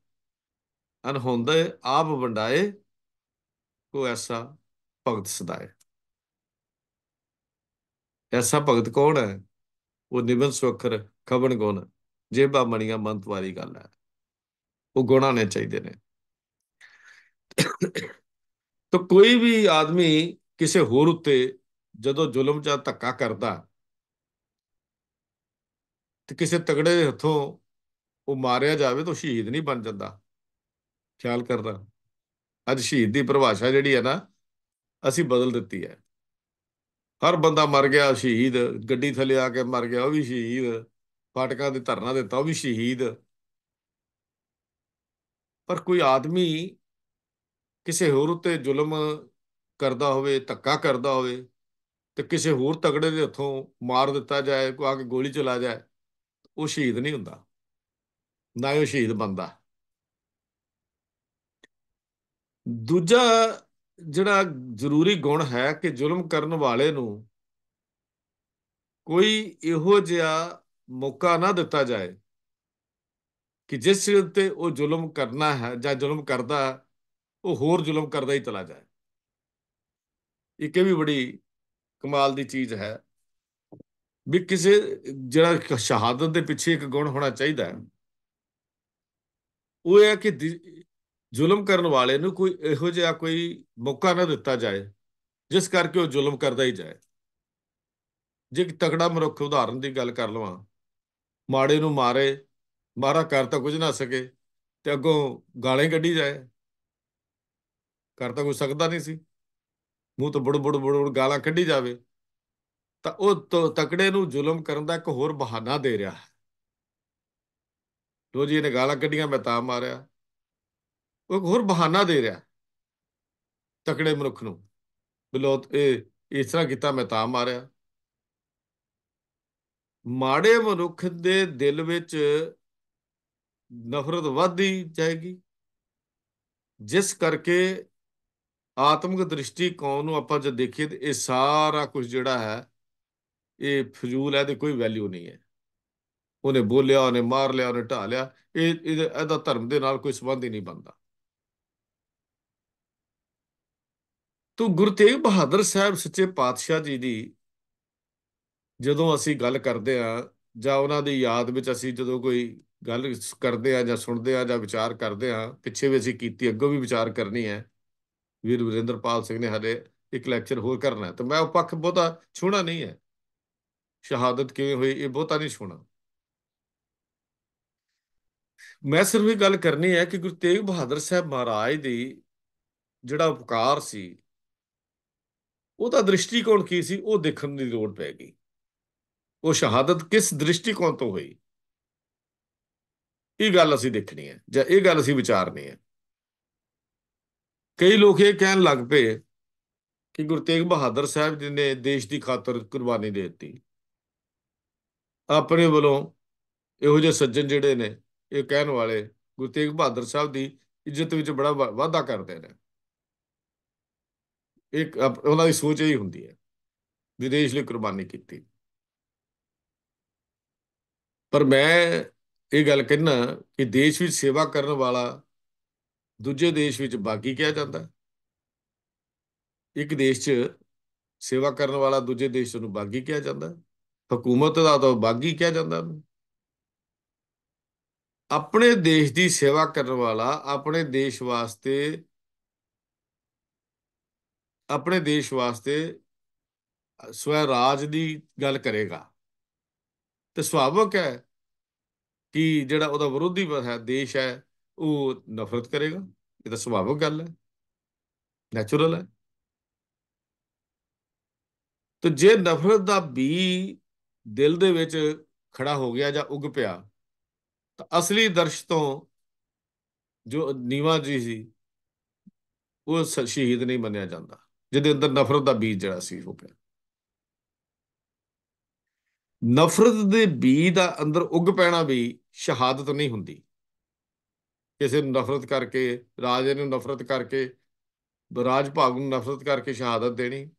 ਅਨਹੋਂਦੇ ਆਪ ਵੰਡਾਏ, ਕੋ ਐਸਾ ਭਗਤ ਸਦਾਏ। ਐਸਾ ਭਗਤ ਕੌਣ ਹੈ? ਉਹ ਨਿਬਨ ਸੁੱਖਰ ਖਬਨ ਗੁਣ, ਜੇਬਾ ਮਣੀਆਂ ਮੰਤ ਵਾਲੀ ਗੱਲ ਹੈ। ਉਹ ਗੁਣ ਆਉਣੇ ਚਾਹੀਦੇ ਨੇ। ਤਾਂ ਕੋਈ ਵੀ ਆਦਮੀ ਕਿਸੇ ਹੋਰ ਉੱਤੇ ਜਦੋਂ ਜ਼ੁਲਮ ਜਾਂ ਧੱਕਾ ਕਰਦਾ ਤੇ ਕਿਸੇ ਤਗੜੇ ਦੇ ਹੱਥੋਂ ਉਹ ਮਾਰਿਆ ਜਾਵੇ ਤਾਂ ਉਹ ਸ਼ਹੀਦ ਨਹੀਂ ਬਣ ਜਾਂਦਾ। ਖਿਆਲ ਕਰਦਾ, ਅੱਜ ਸ਼ਹੀਦ ਦੀ ਪਰਿਭਾਸ਼ਾ ਜਿਹੜੀ ਹੈ ਨਾ, ਅਸੀਂ ਬਦਲ ਦਿੱਤੀ ਹੈ। ਹਰ ਬੰਦਾ ਮਰ ਗਿਆ ਸ਼ਹੀਦ, ਗੱਡੀ ਥੱਲੇ ਆ ਕੇ ਮਰ ਗਿਆ ਉਹ ਵੀ ਸ਼ਹੀਦ, ਫਾਟਕਾਂ ਤੇ ਧਰਨਾ ਦਿੱਤਾ ਉਹ ਵੀ ਸ਼ਹੀਦ। ਪਰ ਕੋਈ ਆਦਮੀ ਕਿਸੇ ਹੋਰ ਉੱਤੇ ਜ਼ੁਲਮ ਕਰਦਾ ਹੋਵੇ, ਧੱਕਾ ਕਰਦਾ ਹੋਵੇ, ਤੇ ਕਿਸੇ ਹੋਰ ਤਗੜੇ ਦੇ ਹੱਥੋਂ ਮਾਰ ਦਿੱਤਾ ਜਾਏ, ਕੋਈ ਆ ਕੇ ਗੋਲੀ ਚਲਾ ਜਾਏ, ਉਹ ਸ਼ਹੀਦ ਨਹੀਂ ਹੁੰਦਾ, ਨਾ ਹੀ ਉਹ ਸ਼ਹੀਦ ਬਣਦਾ। ਦੂਜਾ ਜਿਹੜਾ ਜ਼ਰੂਰੀ ਗੁਣ ਹੈ ਕਿ ਜ਼ੁਲਮ ਕਰਨ ਵਾਲੇ ਨੂੰ ਕੋਈ ਇਹੋ ਜਿਹਾ ਮੌਕਾ ਨਾ ਦਿੱਤਾ ਜਾਏ ਕਿ ਜਿਸ ਉੱਤੇ ਉਹ ਜ਼ੁਲਮ ਕਰਨਾ ਹੈ ਜਾਂ ਜ਼ੁਲਮ ਕਰਦਾ ਉਹ ਹੋਰ ਜ਼ੁਲਮ ਕਰਦਾ ਹੀ ਚਲਾ ਜਾਏ। ਇਹ ਵੀ ਬੜੀ ਕਮਾਲ ਦੀ ਚੀਜ਼ ਹੈ ਵੀ ਕਿਸੇ, ਜਿਹੜਾ ਸ਼ਹਾਦਤ ਦੇ ਪਿੱਛੇ ਇੱਕ ਗੁਣ ਹੋਣਾ ਚਾਹੀਦਾ ਹੈ, ਉਹ ਇਹ ਹੈ ਕਿ ਜ਼ੁਲਮ ਕਰਨ ਵਾਲੇ ਨੂੰ ਕੋਈ ਇਹੋ ਜਿਹਾ ਕੋਈ ਮੌਕਾ ਨਾ ਦਿੱਤਾ ਜਾਏ ਜਿਸ ਕਰਕੇ ਉਹ ਜ਼ੁਲਮ ਕਰਦਾ ਹੀ ਜਾਏ। ਜੇ ਇੱਕ ਤਕੜਾ ਮਨੁੱਖ, ਉਦਾਹਰਨ ਦੀ ਗੱਲ ਕਰ ਲਵਾਂ, ਮਾੜੇ ਨੂੰ ਮਾਰੇ, ਮਾਰਾ ਕਰ ਤਾਂ ਕੁਝ ਨਾ ਸਕੇ ਤੇ ਅੱਗੋਂ ਗਾਲਾਂ ਹੀ ਕੱਢੀ ਜਾਏ, ਕਰ ਤਾਂ ਕੁਝ ਸਕਦਾ ਨਹੀਂ ਸੀ, ਮੂੰਹ ਤੋਂ ਬੁੜ ਬੁੜ ਬੁੜ ਬੁੜ ਗਾਲਾਂ ਕੱਢੀ ਜਾਵੇ, ਤਾਂ ਉਹ ਤਕੜੇ ਨੂੰ ਜ਼ੁਲਮ ਕਰਨ ਦਾ ਇੱਕ ਹੋਰ ਬਹਾਨਾ ਦੇ ਰਿਹਾ ਹੈ। ਲੋ ਜੀ ਇਹਨੇ ਗਾਲਾਂ ਕੱਢੀਆਂ ਮੈਂ ਤਾਂ ਮਾਰਿਆ, ਉਹ ਇੱਕ ਹੋਰ ਬਹਾਨਾ ਦੇ ਰਿਹਾ ਤਕੜੇ ਮਨੁੱਖ ਨੂੰ, ਬਿਲੋ ਇਹ ਇਸ ਤਰ੍ਹਾਂ ਕੀਤਾ ਮੈਂ ਤਾਂ ਮਾਰਿਆ। ਮਾੜੇ ਮਨੁੱਖ ਦੇ ਦਿਲ ਵਿੱਚ ਨਫ਼ਰਤ ਵੱਧਦੀ ਜਾਏਗੀ, ਜਿਸ ਕਰਕੇ ਆਤਮਿਕ ਦ੍ਰਿਸ਼ਟੀਕੋਣ ਨੂੰ ਆਪਾਂ ਜਦ ਦੇਖੀਏ ਤੇ ਇਹ ਸਾਰਾ ਕੁਝ ਜਿਹੜਾ ਹੈ ਇਹ ਫਜ਼ੂਲ ਹੈ, ਇਹਦੀ ਕੋਈ ਵੈਲਿਊ ਨਹੀਂ ਹੈ। ਉਹਨੇ ਬੋਲਿਆ, ਉਹਨੇ ਮਾਰ ਲਿਆ, ਉਹਨੇ ਢਾ ਲਿਆ, ਇਹਦਾ ਧਰਮ ਦੇ ਨਾਲ ਕੋਈ ਸੰਬੰਧ ਹੀ ਨਹੀਂ ਬਣਦਾ। ਤੋ ਗੁਰੂ ਤੇਗ ਬਹਾਦਰ ਸਾਹਿਬ ਸੱਚੇ ਪਾਤਸ਼ਾਹ ਜੀ ਦੀ ਜਦੋਂ ਅਸੀਂ ਗੱਲ ਕਰਦੇ ਹਾਂ ਜਾਂ ਉਹਨਾਂ ਦੀ ਯਾਦ ਵਿੱਚ ਅਸੀਂ ਜਦੋਂ ਕੋਈ ਗੱਲ ਕਰਦੇ ਹਾਂ ਜਾਂ ਸੁਣਦੇ ਹਾਂ ਜਾਂ ਵਿਚਾਰ ਕਰਦੇ ਹਾਂ, ਪਿੱਛੇ ਵੀ ਅਸੀਂ ਕੀਤੀ, ਅੱਗੋਂ ਵੀ ਵਿਚਾਰ ਕਰਨੀ ਹੈ। ਵੀਰ ਵਰਿੰਦਰਪਾਲ ਸਿੰਘ ਨੇ ਹਲੇ ਇੱਕ ਲੈਕਚਰ ਹੋਰ ਕਰਨਾ, ਤੇ ਮੈਂ ਉਹ ਪੱਖ ਬਹੁਤਾ ਛੂਹਣਾ ਨਹੀਂ ਹੈ, ਸ਼ਹਾਦਤ ਕਿਵੇਂ ਹੋਈ ਇਹ ਬਹੁਤਾ ਨਹੀਂ ਛੂਹਣਾ। ਮੈਂ ਸਿਰਫ ਇਹ ਗੱਲ ਕਰਨੀ ਹੈ ਕਿ ਗੁਰੂ ਤੇਗ ਬਹਾਦਰ ਸਾਹਿਬ ਮਹਾਰਾਜ ਦੀ ਜਿਹੜਾ ਉਪਕਾਰ ਸੀ, ਉਹਦਾ ਦ੍ਰਿਸ਼ਟੀਕੋਣ ਕੀ ਸੀ, ਉਹ ਦੇਖਣ ਦੀ ਲੋੜ ਪੈ ਗਈ। ਉਹ ਸ਼ਹਾਦਤ ਕਿਸ ਦ੍ਰਿਸ਼ਟੀਕੋਣ ਤੋਂ ਹੋਈ, ਇਹ ਗੱਲ ਅਸੀਂ ਦੇਖਣੀ ਹੈ ਜਾਂ ਇਹ ਗੱਲ ਅਸੀਂ ਵਿਚਾਰਨੀ ਹੈ। ਕਈ ਲੋਕ ਇਹ ਕਹਿਣ ਲੱਗ ਪਏ ਕਿ ਗੁਰੂ ਤੇਗ ਬਹਾਦਰ ਸਾਹਿਬ ਜੀ ਨੇ ਦੇਸ਼ ਦੀ ਖਾਤਰ ਕੁਰਬਾਨੀ ਦੇ ਦਿੱਤੀ। ਆਪਣੇ ਵੱਲੋਂ ਇਹੋ ਜਿਹੇ ਸੱਜਣ ਜਿਹੜੇ ਨੇ ਇਹ ਕਹਿਣ ਵਾਲੇ ਗੁਰੂ ਤੇਗ ਬਹਾਦਰ ਸਾਹਿਬ ਦੀ ਇੱਜ਼ਤ ਵਿੱਚ ਬੜਾ ਵਾਧਾ ਕਰਦੇ ਨੇ। ਇੱਕ ਉਹਨਾਂ ਦੀ ਸੋਚ ਇਹੀ ਹੁੰਦੀ ਹੈ ਵੀ ਦੇਸ਼ ਲਈ ਕੁਰਬਾਨੀ ਕੀਤੀ। ਪਰ ਮੈਂ ਇਹ ਗੱਲ ਕਹਿਣਾ ਕਿ ਦੇਸ਼ ਵਿੱਚ ਸੇਵਾ ਕਰਨ ਵਾਲਾ ਦੂਜੇ ਦੇਸ਼ ਵਿੱਚ ਬਾਗੀ ਕਿਹਾ ਜਾਂਦਾ। ਇੱਕ ਦੇਸ਼ 'ਚ ਸੇਵਾ ਕਰਨ ਵਾਲਾ ਦੂਜੇ ਦੇਸ਼ ਨੂੰ ਬਾਗੀ ਕਿਹਾ ਜਾਂਦਾ। ਹਕੂਮਤ ਦਾ ਤਾਂ ਬਾਗੀ ਕਿਹਾ ਜਾਂਦਾ। ਆਪਣੇ ਦੇਸ਼ ਦੀ ਸੇਵਾ ਕਰਨ ਵਾਲਾ ਆਪਣੇ ਦੇਸ਼ ਵਾਸਤੇ ਸਵੈ ਰਾਜ ਦੀ ਗੱਲ ਕਰੇਗਾ ਤੇ ਸੁਭਾਵਿਕ ਹੈ ਕਿ ਜਿਹੜਾ ਉਹਦਾ ਵਿਰੋਧੀ ਹੈ ਦੇਸ਼ ਹੈ ਉਹ ਨਫ਼ਰਤ ਕਰੇਗਾ। ਇਹ ਤਾਂ ਸੁਭਾਵਿਕ ਗੱਲ ਹੈ, ਨੈਚੁਰਲ ਹੈ। ਤੇ ਜੇ ਨਫ਼ਰਤ ਦਾ ਬੀ ਦਿਲ ਦੇ ਵਿੱਚ ਖੜਾ ਹੋ ਗਿਆ ਜਾਂ ਉੱਗ ਪਿਆ ਤਾਂ ਅਸਲੀ ਦਰਸ਼ ਤੋਂ ਜੋ ਨੀਵਾਂ ਜੀ ਸੀ ਉਹ ਸ਼ਹੀਦ ਨਹੀਂ ਮੰਨਿਆ ਜਾਂਦਾ, ਜਿਹਦੇ ਅੰਦਰ ਨਫ਼ਰਤ ਦਾ ਬੀਜ ਜਿਹੜਾ ਸੀ ਹੋ ਪਿਆ। ਨਫ਼ਰਤ ਦੇ ਬੀਜ ਦਾ ਅੰਦਰ ਉੱਗ ਪੈਣਾ ਵੀ ਸ਼ਹਾਦਤ ਨਹੀਂ ਹੁੰਦੀ। ਕਿਸੇ ਨੂੰ ਨਫ਼ਰਤ ਕਰਕੇ, ਰਾਜੇ ਨੂੰ ਨਫ਼ਰਤ ਕਰਕੇ, ਰਾਜ ਭਾਗ ਨੂੰ ਨਫ਼ਰਤ ਕਰਕੇ ਸ਼ਹਾਦਤ ਦੇਣੀ,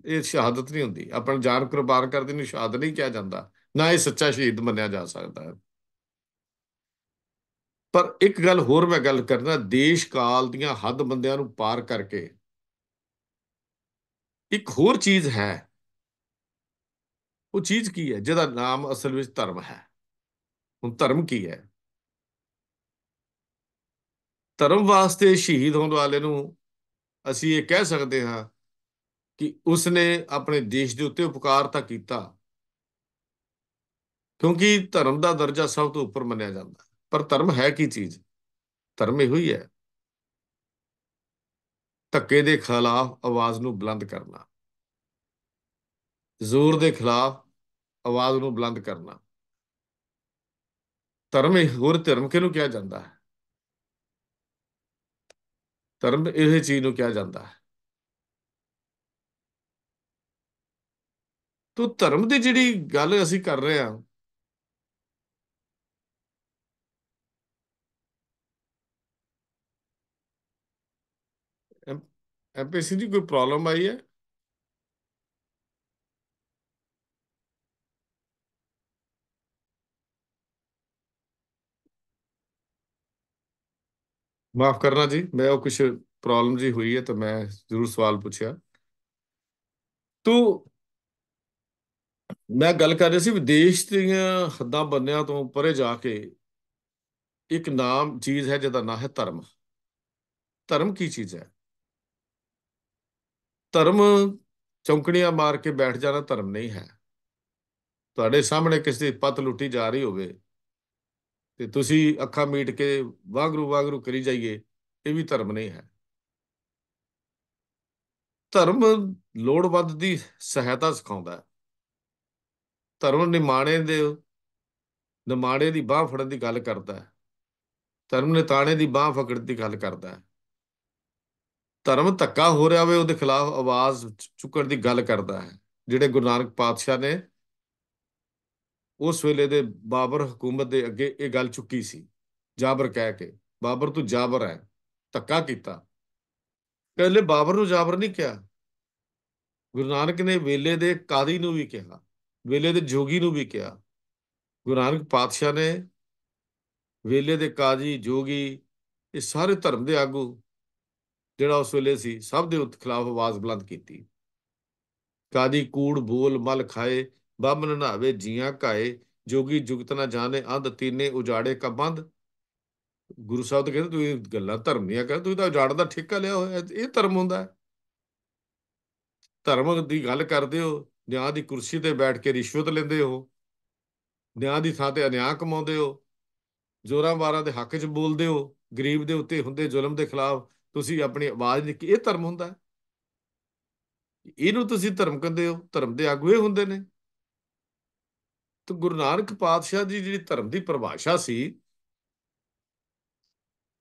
ਇਹ ਸ਼ਹਾਦਤ ਨਹੀਂ ਹੁੰਦੀ। ਆਪਣੀ ਜਾਨ ਕੁਰਬਾਨ ਕਰਦੇ ਨੂੰ ਸ਼ਹਾਦਤ ਨਹੀਂ ਕਿਹਾ ਜਾਂਦਾ, ਨਾ ਇਹ ਸੱਚਾ ਸ਼ਹੀਦ ਮੰਨਿਆ ਜਾ ਸਕਦਾ ਹੈ। ਪਰ ਇੱਕ ਗੱਲ ਹੋਰ ਮੈਂ ਗੱਲ ਕਰਨਾ, ਦੇਸ਼ ਕਾਲ ਦੀਆਂ ਹੱਦ ਬੰਦਿਆਂ ਨੂੰ ਪਾਰ ਕਰਕੇ ਇੱਕ ਹੋਰ ਚੀਜ਼ ਹੈ, ਉਹ ਚੀਜ਼ ਕੀ ਹੈ ਜਿਹਦਾ ਨਾਮ ਅਸਲ ਵਿੱਚ ਧਰਮ ਹੈ? ਹੁਣ ਧਰਮ ਕੀ ਹੈ? ਧਰਮ ਵਾਸਤੇ ਸ਼ਹੀਦ ਹੋਣ ਵਾਲੇ ਨੂੰ ਅਸੀਂ ਇਹ ਕਹਿ ਸਕਦੇ ਹਾਂ ਕਿ ਉਸਨੇ ਆਪਣੇ ਦੇਸ਼ ਦੇ ਉੱਤੇ ਉਪਕਾਰ ਤਾਂ ਕੀਤਾ, ਕਿਉਂਕਿ ਧਰਮ ਦਾ ਦਰਜਾ ਸਭ ਤੋਂ ਉੱਪਰ ਮੰਨਿਆ ਜਾਂਦਾ ਹੈ। ਪਰ ਧਰਮ ਹੈ ਕੀ ਚੀਜ਼? ਧਰਮ ਇਹੋ ਹੀ ਹੈ, ਧੱਕੇ ਦੇ ਖਿਲਾਫ ਆਵਾਜ਼ ਨੂੰ ਬੁਲੰਦ ਕਰਨਾ, ਜ਼ੋਰ ਦੇ ਖਿਲਾਫ ਆਵਾਜ਼ ਨੂੰ ਬੁਲੰਦ ਕਰਨਾ। ਧਰਮ ਹੋਰ ਧਰਮ ਕਿਹਨੂੰ ਕਿਹਾ ਜਾਂਦਾ ਹੈ? ਧਰਮ ਇਹ ਚੀਜ਼ ਨੂੰ ਕਿਹਾ ਜਾਂਦਾ ਹੈ। ਤੋ ਧਰਮ ਦੀ ਜਿਹੜੀ ਗੱਲ ਅਸੀਂ ਕਰ ਰਹੇ ਹਾਂ, ਐਮਪੀਸੀ ਦੀ ਕੋਈ ਪ੍ਰੋਬਲਮ ਆਈ ਹੈ? ਮਾਫ ਕਰਨਾ ਜੀ, ਮੈਂ ਉਹ ਕੁਝ ਪ੍ਰੋਬਲਮ ਜੀ ਹੋਈ ਹੈ ਤਾਂ ਮੈਂ ਜ਼ਰੂਰ ਸਵਾਲ ਪੁੱਛਿਆ। ਤੋ ਮੈਂ ਗੱਲ ਕਰ ਰਿਹਾ ਸੀ ਵਿਦੇਸ਼ ਦੀਆਂ ਹੱਦਾਂ ਬੰਨਿਆਂ ਤੋਂ ਪਰੇ ਜਾ ਕੇ ਇੱਕ ਨਾਮ ਚੀਜ਼ ਹੈ ਜਿਹਦਾ ਨਾਂ ਹੈ ਧਰਮ। ਧਰਮ ਕੀ ਚੀਜ਼ ਹੈ? ਧਰਮ ਚੌਂਕੜੀਆਂ ਮਾਰ ਕੇ ਬੈਠ ਜਾਣਾ ਧਰਮ ਨਹੀਂ ਹੈ। ਤੁਹਾਡੇ ਸਾਹਮਣੇ ਕਿਸੇ ਦੀ ਪੱਤ ਲੁੱਟੀ ਜਾ ਰਹੀ ਹੋਵੇ ਤੇ ਤੁਸੀਂ ਅੱਖਾਂ ਮੀਟ ਕੇ ਵਾਗਰੂ ਵਾਗਰੂ ਕਰੀ ਜਾਈਏ, ਇਹ ਵੀ ਧਰਮ ਨਹੀਂ ਹੈ। ਧਰਮ ਲੋੜਵੰਦ ਦੀ ਸਹਾਇਤਾ ਸਿਖਾਉਂਦਾ ਹੈ। ਧਰਮ ਨਿਮਾਣੇ ਦੀ ਬਾਹ ਫੜਨ ਦੀ ਗੱਲ ਕਰਦਾ ਹੈ। ਧਰਮ ਨਿਤਾਣੇ ਦੀ ਬਾਹ ਫੜਨ ਦੀ ਗੱਲ ਕਰਦਾ ਹੈ। ਧਰਮ ਧੱਕਾ ਹੋ ਰਿਹਾ ਹੋਵੇ ਉਹਦੇ ਖਿਲਾਫ ਆਵਾਜ਼ ਚੁੱਕਣ ਦੀ ਗੱਲ ਕਰਦਾ ਹੈ। ਜਿਹੜੇ ਗੁਰੂ ਨਾਨਕ ਪਾਤਸ਼ਾਹ ਨੇ ਉਸ ਵੇਲੇ ਦੇ ਬਾਬਰ ਹਕੂਮਤ ਦੇ ਅੱਗੇ ਇਹ ਗੱਲ ਚੁੱਕੀ ਸੀ, ਜਾਬਰ ਕਹਿ ਕੇ, ਬਾਬਰ ਤੂੰ ਜਾਬਰ ਹੈ, ਧੱਕਾ ਕੀਤਾ। ਪਹਿਲੇ ਬਾਬਰ ਨੂੰ ਜਾਬਰ ਨਹੀਂ ਕਿਹਾ, ਗੁਰੂ ਨਾਨਕ ਨੇ ਵੇਲੇ ਦੇ ਕਾਦੀ ਨੂੰ ਵੀ ਕਿਹਾ, ਵੇਲੇ ਦੇ ਜੋਗੀ ਨੂੰ ਵੀ ਕਿਹਾ। ਗੁਰੂ ਨਾਨਕ ਪਾਤਸ਼ਾਹ ਨੇ ਵੇਲੇ ਦੇ ਕਾਜੀ ਜੋਗੀ, ਇਹ ਸਾਰੇ ਧਰਮ ਦੇ ਆਗੂ ਜਿਹੜਾ ਉਸ ਵੇਲੇ ਸੀ, ਸਭ ਦੇ ਖਿਲਾਫ ਆਵਾਜ਼ ਬੁਲੰਦ ਕੀਤੀ। ਕਾਦੀ ਕੂੜ ਬੋਲ ਮਲ ਖਾਏ, ਬਾਮਨ ਨਹਾਵੇ ਜੀਆਂ ਕਾਏ, ਜੋਗੀ ਜੁਗਤ ਨਾ ਜਾਣੇ ਅੰਧ ਤੀਨੇ ਉਜਾੜੇ ਕਾ ਬੰਧ। ਗੁਰੂ ਸਾਹਿਬ ਤਾਂ ਕਹਿੰਦੇ ਤੂੰ ਇਹ ਗੱਲਾਂ ਧਰਮ ਦੀਆਂ ਕਰ, ਤੂੰ ਤਾਂ ਉਜਾੜਨ ਦਾ ਠੇਕਾ ਲਿਆ ਹੋਇਆ, ਇਹ ਧਰਮ ਹੁੰਦਾ ਹੈ? ਧਰਮ ਦੀ ਗੱਲ ਕਰਦੇ ਹੋ, ਨਿਆਂ ਦੀ ਕੁਰਸੀ ਤੇ ਬੈਠ ਕੇ ਰਿਸ਼ਵਤ ਲੈਂਦੇ ਹੋ, ਨਿਆਂ ਦੀ ਥਾਂ ਤੇ ਅਨਿਆਂ ਕਮਾਉਂਦੇ ਹੋ, ਜ਼ੋਰਾਂ ਵਾਰਾਂ ਦੇ ਹੱਕ 'ਚ ਬੋਲਦੇ ਹੋ, ਗਰੀਬ ਦੇ ਉੱਤੇ ਹੁੰਦੇ ਜ਼ੁਲਮ ਦੇ ਖਿਲਾਫ ਤੁਸੀਂ ਆਪਣੀ ਆਵਾਜ਼ ਨਹੀਂ, ਇਹ ਧਰਮ ਹੁੰਦਾ ਹੈ? ਇਹਨੂੰ ਤੁਸੀਂ ਧਰਮ ਕਹਿੰਦੇ ਹੋ? ਧਰਮ ਦੇ ਆਗੂ ਇਹ ਹੁੰਦੇ ਨੇ। ਤੇ ਗੁਰੂ ਨਾਨਕ ਪਾਤਸ਼ਾਹ ਦੀ ਜਿਹੜੀ ਧਰਮ ਦੀ ਪਰਿਭਾਸ਼ਾ ਸੀ,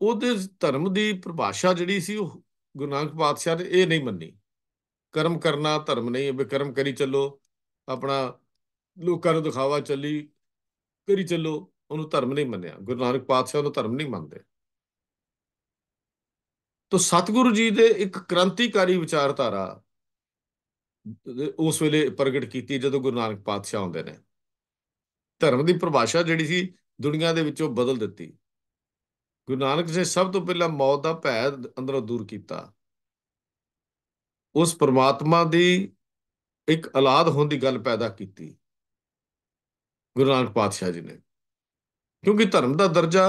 ਉਹਦੇ ਧਰਮ ਦੀ ਪਰਿਭਾਸ਼ਾ ਜਿਹੜੀ ਸੀ, ਉਹ ਗੁਰੂ ਨਾਨਕ ਪਾਤਸ਼ਾਹ ਨੇ ਇਹ ਨਹੀਂ ਮੰਨੀ। ਕਰਮ ਕਰਨਾ ਧਰਮ ਨਹੀਂ, ਬੇਕਰਮ ਕਰੀ ਚੱਲੋ, ਆਪਣਾ ਲੋਕਾਂ ਨੂੰ ਦਿਖਾਵਾ ਚੱਲੀ ਕਰੀ ਚੱਲੋ, ਉਹਨੂੰ ਧਰਮ ਨਹੀਂ ਮੰਨਿਆ। ਗੁਰੂ ਨਾਨਕ ਪਾਤਸ਼ਾਹ ਨੂੰ ਧਰਮ ਨਹੀਂ ਮੰਨਦੇ। ਤਾਂ ਸਤਿਗੁਰੂ ਜੀ ਦੇ ਇੱਕ ਕ੍ਰਾਂਤੀਕਾਰੀ ਵਿਚਾਰਧਾਰਾ ਉਸ ਵੇਲੇ ਪ੍ਰਗਟ ਕੀਤੀ ਜਦੋਂ ਗੁਰੂ ਨਾਨਕ ਪਾਤਸ਼ਾਹ ਆਉਂਦੇ ਨੇ। ਧਰਮ ਦੀ ਪਰਿਭਾਸ਼ਾ ਜਿਹੜੀ ਸੀ ਦੁਨੀਆ ਦੇ ਵਿੱਚੋਂ ਬਦਲ ਦਿੱਤੀ। ਗੁਰੂ ਨਾਨਕ ਨੇ ਸਭ ਤੋਂ ਪਹਿਲਾਂ ਮੌਤ ਦਾ ਭੈ ਅੰਦਰੋਂ ਦੂਰ ਕੀਤਾ। ਉਸ ਪ੍ਰਮਾਤਮਾ ਦੀ ਇੱਕ ਔਲਾਦ ਹੋਣ ਦੀ ਗੱਲ ਪੈਦਾ ਕੀਤੀ ਗੁਰੂ ਨਾਨਕ ਪਾਤਸ਼ਾਹ ਜੀ ਨੇ, ਕਿਉਂਕਿ ਧਰਮ ਦਾ ਦਰਜਾ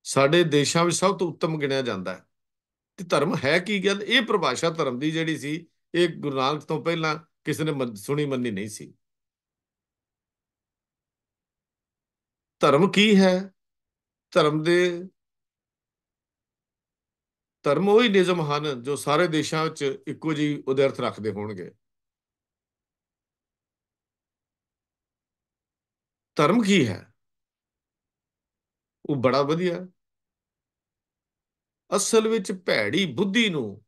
ਸਾਡੇ ਦੇਸ਼ਾਂ ਵਿੱਚ ਸਭ ਤੋਂ ਉੱਤਮ ਗਿਣਿਆ ਜਾਂਦਾ ਹੈ। ਤੇ ਧਰਮ ਹੈ ਕੀ ਗੱਲ? ਇਹ ਪਰਿਭਾਸ਼ਾ ਧਰਮ ਦੀ ਜਿਹੜੀ ਸੀ, ਇਹ ਗੁਰੂ ਨਾਨਕ ਤੋਂ ਪਹਿਲਾਂ ਕਿਸੇ ਨੇ ਸੁਣੀ ਮੰਨੀ ਨਹੀਂ ਸੀ। ਧਰਮ ਕੀ ਹੈ? ਧਰਮ ਦੇ ਧਰਮ ਉਹੀ ਨਿਯਮ ਹਨ ਜੋ ਸਾਰੇ ਦੇਸ਼ਾਂ ਵਿੱਚ ਇੱਕੋ ਜਿਹੀ ਉਦਰਤ ਰੱਖਦੇ ਹੋਣਗੇ। ਧਰਮ ਕੀ ਹੈ? ਉਹ ਬੜਾ ਵਧੀਆ, ਅਸਲ ਵਿੱਚ ਭੈੜੀ ਬੁੱਧੀ ਨੂੰ,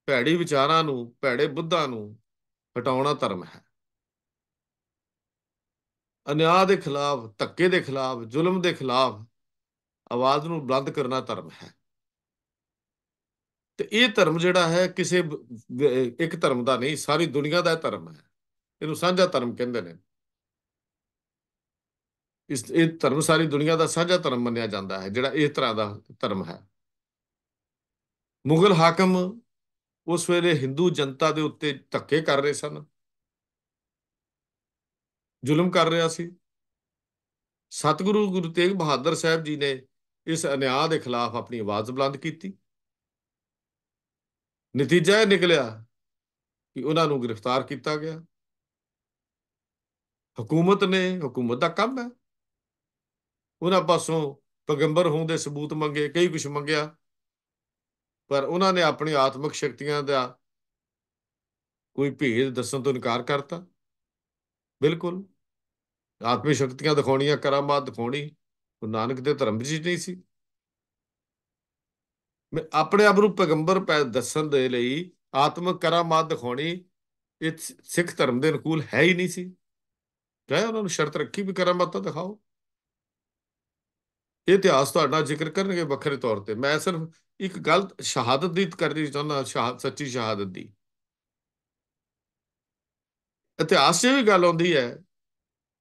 ਭੈੜੀ ਵਿਚਾਰਾਂ ਨੂੰ, ਭੈੜੇ ਬੁੱਧਾਂ ਨੂੰ ਹਟਾਉਣਾ ਧਰਮ ਹੈ। ਅਨਿਆਂ ਦੇ ਖਿਲਾਫ, ਧੱਕੇ ਦੇ ਖਿਲਾਫ, ਜ਼ੁਲਮ ਦੇ ਖਿਲਾਫ ਆਵਾਜ਼ ਨੂੰ ਬੁਲੰਦ ਕਰਨਾ ਧਰਮ ਹੈ। ਤੇ ਇਹ ਧਰਮ ਜਿਹੜਾ ਹੈ ਕਿਸੇ ਇੱਕ ਧਰਮ ਦਾ ਨਹੀਂ, ਸਾਰੀ ਦੁਨੀਆ ਦਾ ਧਰਮ ਹੈ। ਇਹਨੂੰ ਸਾਂਝਾ ਧਰਮ ਕਹਿੰਦੇ ਨੇ। ਇਹ ਧਰਮ ਸਾਰੀ ਦੁਨੀਆ ਦਾ ਸਾਂਝਾ ਧਰਮ ਮੰਨਿਆ ਜਾਂਦਾ ਹੈ, ਜਿਹੜਾ ਇਸ ਤਰ੍ਹਾਂ ਦਾ ਧਰਮ ਹੈ। ਮੁਗਲ ਹਾਕਮ ਉਸ ਵੇਲੇ ਹਿੰਦੂ ਜਨਤਾ ਦੇ ਉੱਤੇ ਧੱਕੇ ਕਰ ਰਹੇ ਸਨ। ਜ਼ੁਲਮ ਕਰ ਰਿਹਾ ਸੀ। ਸਤਿਗੁਰੂ ਗੁਰੂ ਤੇਗ ਬਹਾਦਰ ਸਾਹਿਬ ਜੀ ਨੇ ਇਸ ਅਨਿਆਂ ਦੇ ਖਿਲਾਫ ਆਪਣੀ ਆਵਾਜ਼ ਬੁਲੰਦ ਕੀਤੀ। ਨਤੀਜਾ ਇਹ ਨਿਕਲਿਆ ਕਿ ਉਹਨਾਂ ਨੂੰ ਗ੍ਰਿਫਤਾਰ ਕੀਤਾ ਗਿਆ। ਹਕੂਮਤ ਦਾ ਕੰਮ ਹੈ, ਉਹਨਾਂ ਪਾਸੋਂ ਪੈਗੰਬਰ ਹੋਣ ਦੇ ਸਬੂਤ ਮੰਗੇ, ਕਈ ਕੁਝ ਮੰਗਿਆ, ਪਰ ਉਹਨਾਂ ਨੇ ਆਪਣੀ ਆਤਮਿਕ ਸ਼ਕਤੀਆਂ ਦਾ ਕੋਈ ਭੇਦ ਦੱਸਣ ਤੋਂ ਇਨਕਾਰ ਕਰਤਾ। ਬਿਲਕੁਲ ਆਤਮਿਕ ਸ਼ਕਤੀਆਂ ਦਿਖਾਉਣੀਆਂ, ਕਰਾਮਾਤ ਦਿਖਾਉਣੀ ਗੁਰੂ ਨਾਨਕ ਦੇ ਧਰਮ ਵਿੱਚ ਨਹੀਂ ਸੀ। ਮੈਂ ਆਪਣੇ ਆਪ ਨੂੰ ਪੈਗੰਬਰ ਦੱਸਣ ਦੇ ਲਈ ਆਤਮਿਕ ਕਰਾਮਾਤ ਦਿਖਾਉਣੀ ਇਹ ਸਿੱਖ ਧਰਮ ਦੇ ਅਨੁਕੂਲ ਹੈ ਹੀ ਨਹੀਂ ਸੀ। ਚਾਹੇ ਉਹਨਾਂ ਨੂੰ ਸ਼ਰਤ ਰੱਖੀ ਵੀ ਕਰਾਮਾਤਾਂ ਦਿਖਾਓ। ਇਹ ਇਤਿਹਾਸ ਤੁਹਾਡਾ ਜ਼ਿਕਰ ਕਰਨਗੇ ਵੱਖਰੇ ਤੌਰ ਤੇ। ਮੈਂ ਸਿਰਫ ਇੱਕ ਗੱਲ ਸ਼ਹਾਦਤ ਦੀ ਕਰਨੀ ਚਾਹੁੰਦਾ, ਸੱਚੀ ਸ਼ਹਾਦਤ ਦੀ। ਇਤਿਹਾਸ 'ਚ ਵੀ ਗੱਲ ਆਉਂਦੀ ਹੈ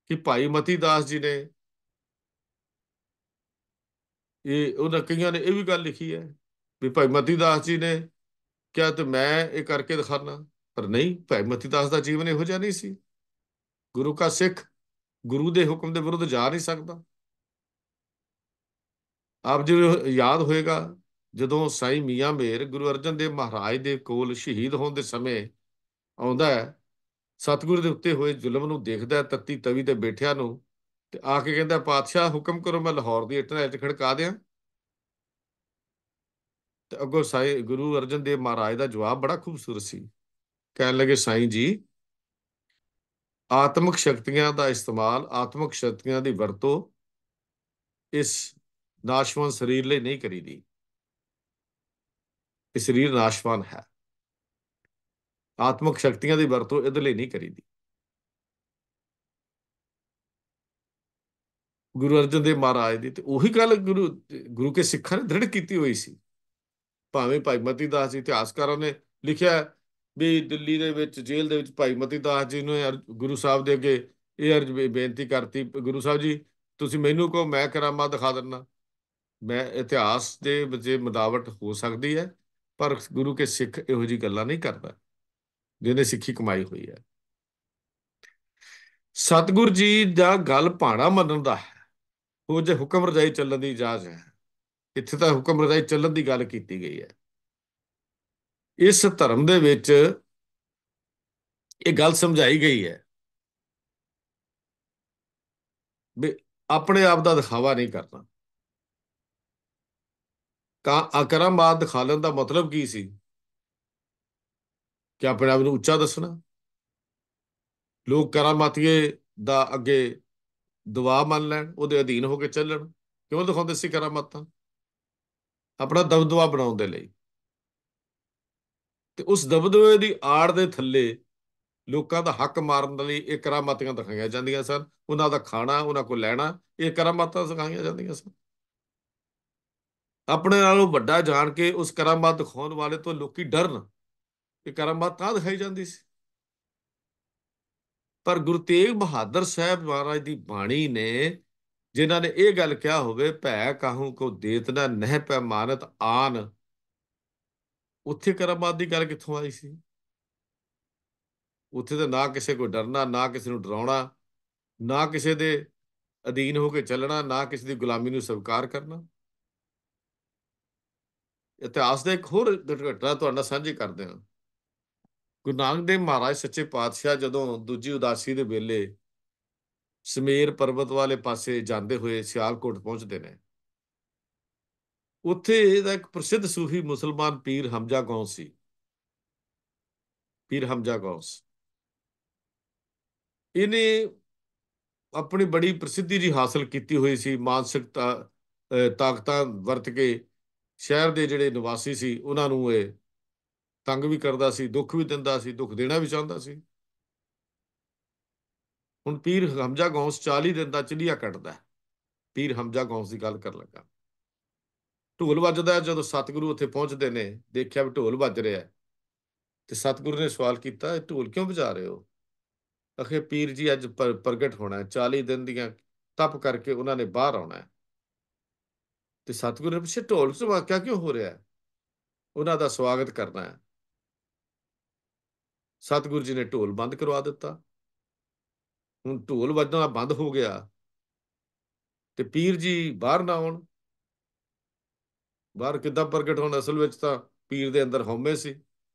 ਕਿ ਭਾਈ ਮਤੀ ਦਾਸ ਜੀ ਨੇ ਉਹਨਾਂ ਕਈਆਂ ਨੇ ਇਹ ਵੀ ਗੱਲ ਲਿਖੀ ਹੈ ਵੀ ਭਾਈ ਮਤੀ ਦਾਸ ਜੀ ਨੇ ਕਿਹਾ ਤੇ ਮੈਂ ਇਹ ਕਰਕੇ ਦਿਖਾਣਾ, ਪਰ ਨਹੀਂ, ਭਾਈ ਮਤੀ ਦਾਸ ਦਾ ਜੀਵਨ ਇਹੋ ਜਿਹਾ ਨਹੀਂ ਸੀ। ਗੁਰੂ ਕਾ ਸਿੱਖ ਗੁਰੂ ਦੇ ਹੁਕਮ ਦੇ ਵਿਰੁੱਧ ਜਾ ਨਹੀਂ ਸਕਦਾ। ਆਪ ਜੀ ਨੂੰ ਯਾਦ ਹੋਏਗਾ, ਜਦੋਂ ਸਾਈਂ ਮੀਆਂ ਮੇਰ ਗੁਰੂ ਅਰਜਨ ਦੇਵ ਮਹਾਰਾਜ ਦੇ ਕੋਲ ਸ਼ਹੀਦ ਹੋਣ ਦੇ ਸਮੇਂ ਆਉਂਦਾ ਹੈ, ਸਤਿਗੁਰੂ ਦੇ ਉੱਤੇ ਹੋਏ ਜ਼ੁਲਮ ਨੂੰ ਦੇਖਦਾ, ਤੱਤੀ ਤਵੀ ਤੇ ਬੈਠਿਆ ਨੂੰ, ਤੇ ਆ ਕੇ ਕਹਿੰਦਾ, ਪਾਤਸ਼ਾਹ ਹੁਕਮ ਕਰੋ, ਮੈਂ ਲਾਹੌਰ ਦੀ ਇੱਟ ਨਾਲ ਇੱਟ ਖੜਕਾ ਦਿਆਂ। ਤੇ ਅੱਗੋਂ ਸਾਈਂ ਗੁਰੂ ਅਰਜਨ ਦੇਵ ਮਹਾਰਾਜ ਦਾ ਜਵਾਬ ਬੜਾ ਖੂਬਸੂਰਤ ਸੀ। ਕਹਿਣ ਲੱਗੇ, ਸਾਈਂ ਜੀ, ਆਤਮਿਕ ਸ਼ਕਤੀਆਂ ਦਾ ਇਸਤੇਮਾਲ, ਆਤਮਿਕ ਸ਼ਕਤੀਆਂ ਦੀ ਵਰਤੋਂ ਇਸ ਨਾਸ਼ਵਾਨ ਸਰੀਰ ਲਈ ਨਹੀਂ ਕਰੀਦੀ। ਇਹ ਸਰੀਰ ਨਾਸ਼ਵਾਨ ਹੈ, ਆਤਮਿਕ ਸ਼ਕਤੀਆਂ ਦੀ ਵਰਤੋਂ ਇਹਦੇ ਲਈ ਨਹੀਂ ਕਰੀਦੀ। ਗੁਰੂ ਅਰਜਨ ਦੇਵ ਮਹਾਰਾਜ ਦੀ ਤੇ ਉਹੀ ਗੱਲ ਗੁਰੂ ਕੇ ਸਿੱਖਾਂ ਨੇ ਦ੍ਰਿੜ ਕੀਤੀ ਹੋਈ ਸੀ। ਭਾਵੇਂ ਭਾਈ ਮਤੀ ਦਾਸ ਜੀ, ਇਤਿਹਾਸਕਾਰਾਂ ਨੇ ਲਿਖਿਆ ਵੀ ਦਿੱਲੀ ਦੇ ਵਿੱਚ ਜੇਲ੍ਹ ਦੇ ਵਿੱਚ ਭਾਈ ਮਤੀ ਦਾਸ ਜੀ ਨੇ ਗੁਰੂ ਸਾਹਿਬ ਦੇ ਅੱਗੇ ਇਹ ਅਰਜ਼ ਬੇਨਤੀ ਕਰਤੀ, ਗੁਰੂ ਸਾਹਿਬ ਜੀ ਤੁਸੀਂ ਮੈਨੂੰ ਕਹੋ, ਮੈਂ ਕਰਾਮਾਤ ਦਿਖਾ ਦਿੰਦਾ। ਮੈਂ ਇਤਿਹਾਸ ਦੇ ਵਿੱਚ ਮਿਲਾਵਟ ਹੋ ਸਕਦੀ ਹੈ, ਪਰ ਗੁਰੂ ਕੇ ਸਿੱਖ ਇਹੋ ਜਿਹੀ ਗੱਲਾਂ ਨਹੀਂ ਕਰਦਾ ਜਿਹਨੇ ਸਿੱਖੀ ਕਮਾਈ ਹੋਈ ਹੈ। ਸਤਿਗੁਰ ਜੀ ਦਾ ਗੱਲ ਭਾਣਾ ਮੰਨਣ ਦਾ ਹੈ, ਉਹ ਜੇ ਹੁਕਮ ਰਜਾਈ ਚੱਲਣ ਦੀ ਇਜਾਜ਼ਤ ਹੈ। ਇੱਥੇ ਤਾਂ ਹੁਕਮ ਰਜਾਈ ਚੱਲਣ ਦੀ ਗੱਲ ਕੀਤੀ ਗਈ ਹੈ। ਇਸ ਧਰਮ ਦੇ ਵਿੱਚ ਇਹ ਗੱਲ ਸਮਝਾਈ ਗਈ ਹੈ ਵੀ ਆਪਣੇ ਆਪ ਦਾ ਦਿਖਾਵਾ ਨਹੀਂ ਕਰਨਾ। ਕਰਾਮਾਤ ਦਿਖਾਉਣ ਦਾ ਮਤਲਬ ਕੀ ਸੀ? ਕਿ ਆਪਣੇ ਆਪ ਨੂੰ ਉੱਚਾ ਦੱਸਣਾ। ਲੋਕ ਕਰਾਮਾਤੀਏ ਦਾ ਅੱਗੇ ਦੁਆ ਮੰਨ ਲੈਣ, ਉਹਦੇ ਅਧੀਨ ਹੋ ਕੇ ਚੱਲਣ। ਕਿਉਂ ਦਿਖਾਉਂਦੇ ਸੀ ਕਰਾਮਾਤਾਂ? ਆਪਣਾ ਦਬਦਬਾ ਬਣਾਉਣ ਦੇ ਲਈ। ਤੇ ਉਸ ਦਬਦਬੇ ਦੀ ਆੜ ਦੇ ਥੱਲੇ ਲੋਕਾਂ ਦਾ ਹੱਕ ਮਾਰਨ ਦੇ ਲਈ ਇਹ ਕਰਾਮਾਤੀਆਂ ਦਿਖਾਈਆਂ ਜਾਂਦੀਆਂ ਸਨ। ਉਹਨਾਂ ਦਾ ਖਾਣਾ, ਉਹਨਾਂ ਕੋਲ ਲੈਣਾ, ਇਹ ਕਰਾਮਾਤਾਂ ਦਿਖਾਈਆਂ ਜਾਂਦੀਆਂ ਸਨ। ਆਪਣੇ ਨਾਲੋਂ ਵੱਡਾ ਜਾਣ ਕੇ ਉਸ ਕਰਾਮਾਤ ਦਿਖਾਉਣ ਵਾਲੇ ਤੋਂ ਲੋਕੀ ਡਰਨ। ਇਹ ਕਰਾਮਾਤ ਤਾਂ ਦਿਖਾਈ ਜਾਂਦੀ ਸੀ। ਪਰ ਗੁਰੂ ਤੇਗ ਬਹਾਦਰ ਸਾਹਿਬ ਮਹਾਰਾਜ ਦੀ ਬਾਣੀ ਨੇ, ਜਿਨ੍ਹਾਂ ਨੇ ਇਹ ਗੱਲ ਕਿਹਾ ਹੋਵੇ, ਭੈ ਕਾਹੂ ਕੋ ਦੇਤ ਨਾ ਨਹਿ ਪੈ ਮਾਨਤ ਆਨ, ਉੱਥੇ ਕਰਾਮਾਤ ਦੀ ਗੱਲ ਕਿੱਥੋਂ ਆਈ ਸੀ? ਉੱਥੇ ਤਾਂ ਨਾ ਕਿਸੇ ਕੋ ਡਰਨਾ, ਨਾ ਕਿਸੇ ਨੂੰ ਡਰਾਉਣਾ, ਨਾ ਕਿਸੇ ਦੇ ਅਧੀਨ ਹੋ ਕੇ ਚੱਲਣਾ, ਨਾ ਕਿਸੇ ਦੀ ਗੁਲਾਮੀ ਨੂੰ ਸਵੀਕਾਰ ਕਰਨਾ। ਇਤਿਹਾਸ ਦਾ ਇੱਕ ਹੋਰ ਘਟਨਾ ਤੁਹਾਡੇ ਨਾਲ ਸਾਂਝੀ ਕਰਦੇ ਹਾਂ। ਗੁਰੂ ਨਾਨਕ ਦੇਵ ਮਹਾਰਾਜ ਸੱਚੇ ਪਾਤਸ਼ਾਹ ਜਦੋਂ ਦੂਜੀ ਉਦਾਸੀ ਦੇ ਵੇਲੇ ਸਮੇਰ ਪਰਬਤ ਵਾਲੇ ਪਾਸੇ ਜਾਂਦੇ ਹੋਏ ਸਿਆਲਕੋਟ ਪਹੁੰਚਦੇ ਨੇ, ਉੱਥੇ ਇਹਦਾ ਇੱਕ ਪ੍ਰਸਿੱਧ ਸੂਫੀ ਮੁਸਲਮਾਨ ਪੀਰ ਹਮਜ਼ਾ ਗੌਸ ਸੀ। ਪੀਰ ਹਮਜ਼ਾ ਗੌਸ, ਇਹਨੇ ਆਪਣੀ ਬੜੀ ਪ੍ਰਸਿੱਧੀ ਜੀ ਹਾਸਲ ਕੀਤੀ ਹੋਈ ਸੀ। ਮਾਨਸਿਕ ਤਾਕਤਾਂ ਵਰਤ ਕੇ ਸ਼ਹਿਰ ਦੇ ਜਿਹੜੇ ਨਿਵਾਸੀ ਸੀ ਉਹਨਾਂ ਨੂੰ ਇਹ ਤੰਗ ਵੀ ਕਰਦਾ ਸੀ, ਦੁੱਖ ਵੀ ਦਿੰਦਾ ਸੀ, ਦੁੱਖ ਦੇਣਾ ਵੀ ਚਾਹੁੰਦਾ ਸੀ। ਹੁਣ ਪੀਰ ਹਮਜ਼ਾ ਗੌਸ 40 ਦਿਨ ਦਾ ਚਿਲਿਆ ਕੱਟਦਾ। ਪੀਰ ਹਮਜ਼ਾ ਗੌਸ ਦੀ ਗੱਲ ਕਰਨ ਲੱਗਾ। ਢੋਲ ਵੱਜਦਾ। ਜਦੋਂ ਸਤਿਗੁਰੂ ਉੱਥੇ ਪਹੁੰਚਦੇ ਨੇ, ਦੇਖਿਆ ਵੀ ਢੋਲ ਵੱਜ ਰਿਹਾ, ਤੇ ਸਤਿਗੁਰੂ ਨੇ ਸਵਾਲ ਕੀਤਾ, ਇਹ ਢੋਲ ਕਿਉਂ ਵਜਾ ਰਹੇ ਹੋ? ਅਖੇ ਪੀਰ ਜੀ ਅੱਜ ਪ੍ਰਗਟ ਹੋਣਾ ਹੈ, 40 ਦਿਨ ਦੀਆਂ ਤਪ ਕਰਕੇ ਉਹਨਾਂ ਨੇ ਬਾਹਰ ਆਉਣਾ ਹੈ। ਤੇ ਸਤਿਗੁਰੂ ਨੇ ਪੁੱਛਿਆ, ਢੋਲ ਵਾਕਿਆ ਕਿਉਂ ਹੋ ਰਿਹਾ ਹੈ? ਉਹਨਾਂ ਦਾ ਸਵਾਗਤ ਕਰਨਾ ਹੈ। ਸਤਿਗੁਰੂ ਜੀ ਨੇ ਢੋਲ ਬੰਦ ਕਰਵਾ ਦਿੱਤਾ। ਹੁਣ ਢੋਲ ਵੱਜਣਾ ਬੰਦ ਹੋ ਗਿਆ ਤੇ ਪੀਰ ਜੀ ਬਾਹਰ ਨਾ ਆਉਣ। ਬਾਹਰ ਕਿੱਦਾਂ ਪ੍ਰਗਟ ਹੋਣ? ਅਸਲ ਵਿੱਚ ਤਾਂ ਪੀਰ ਦੇ ਅੰਦਰ ਹਉਮੈ ਸੀ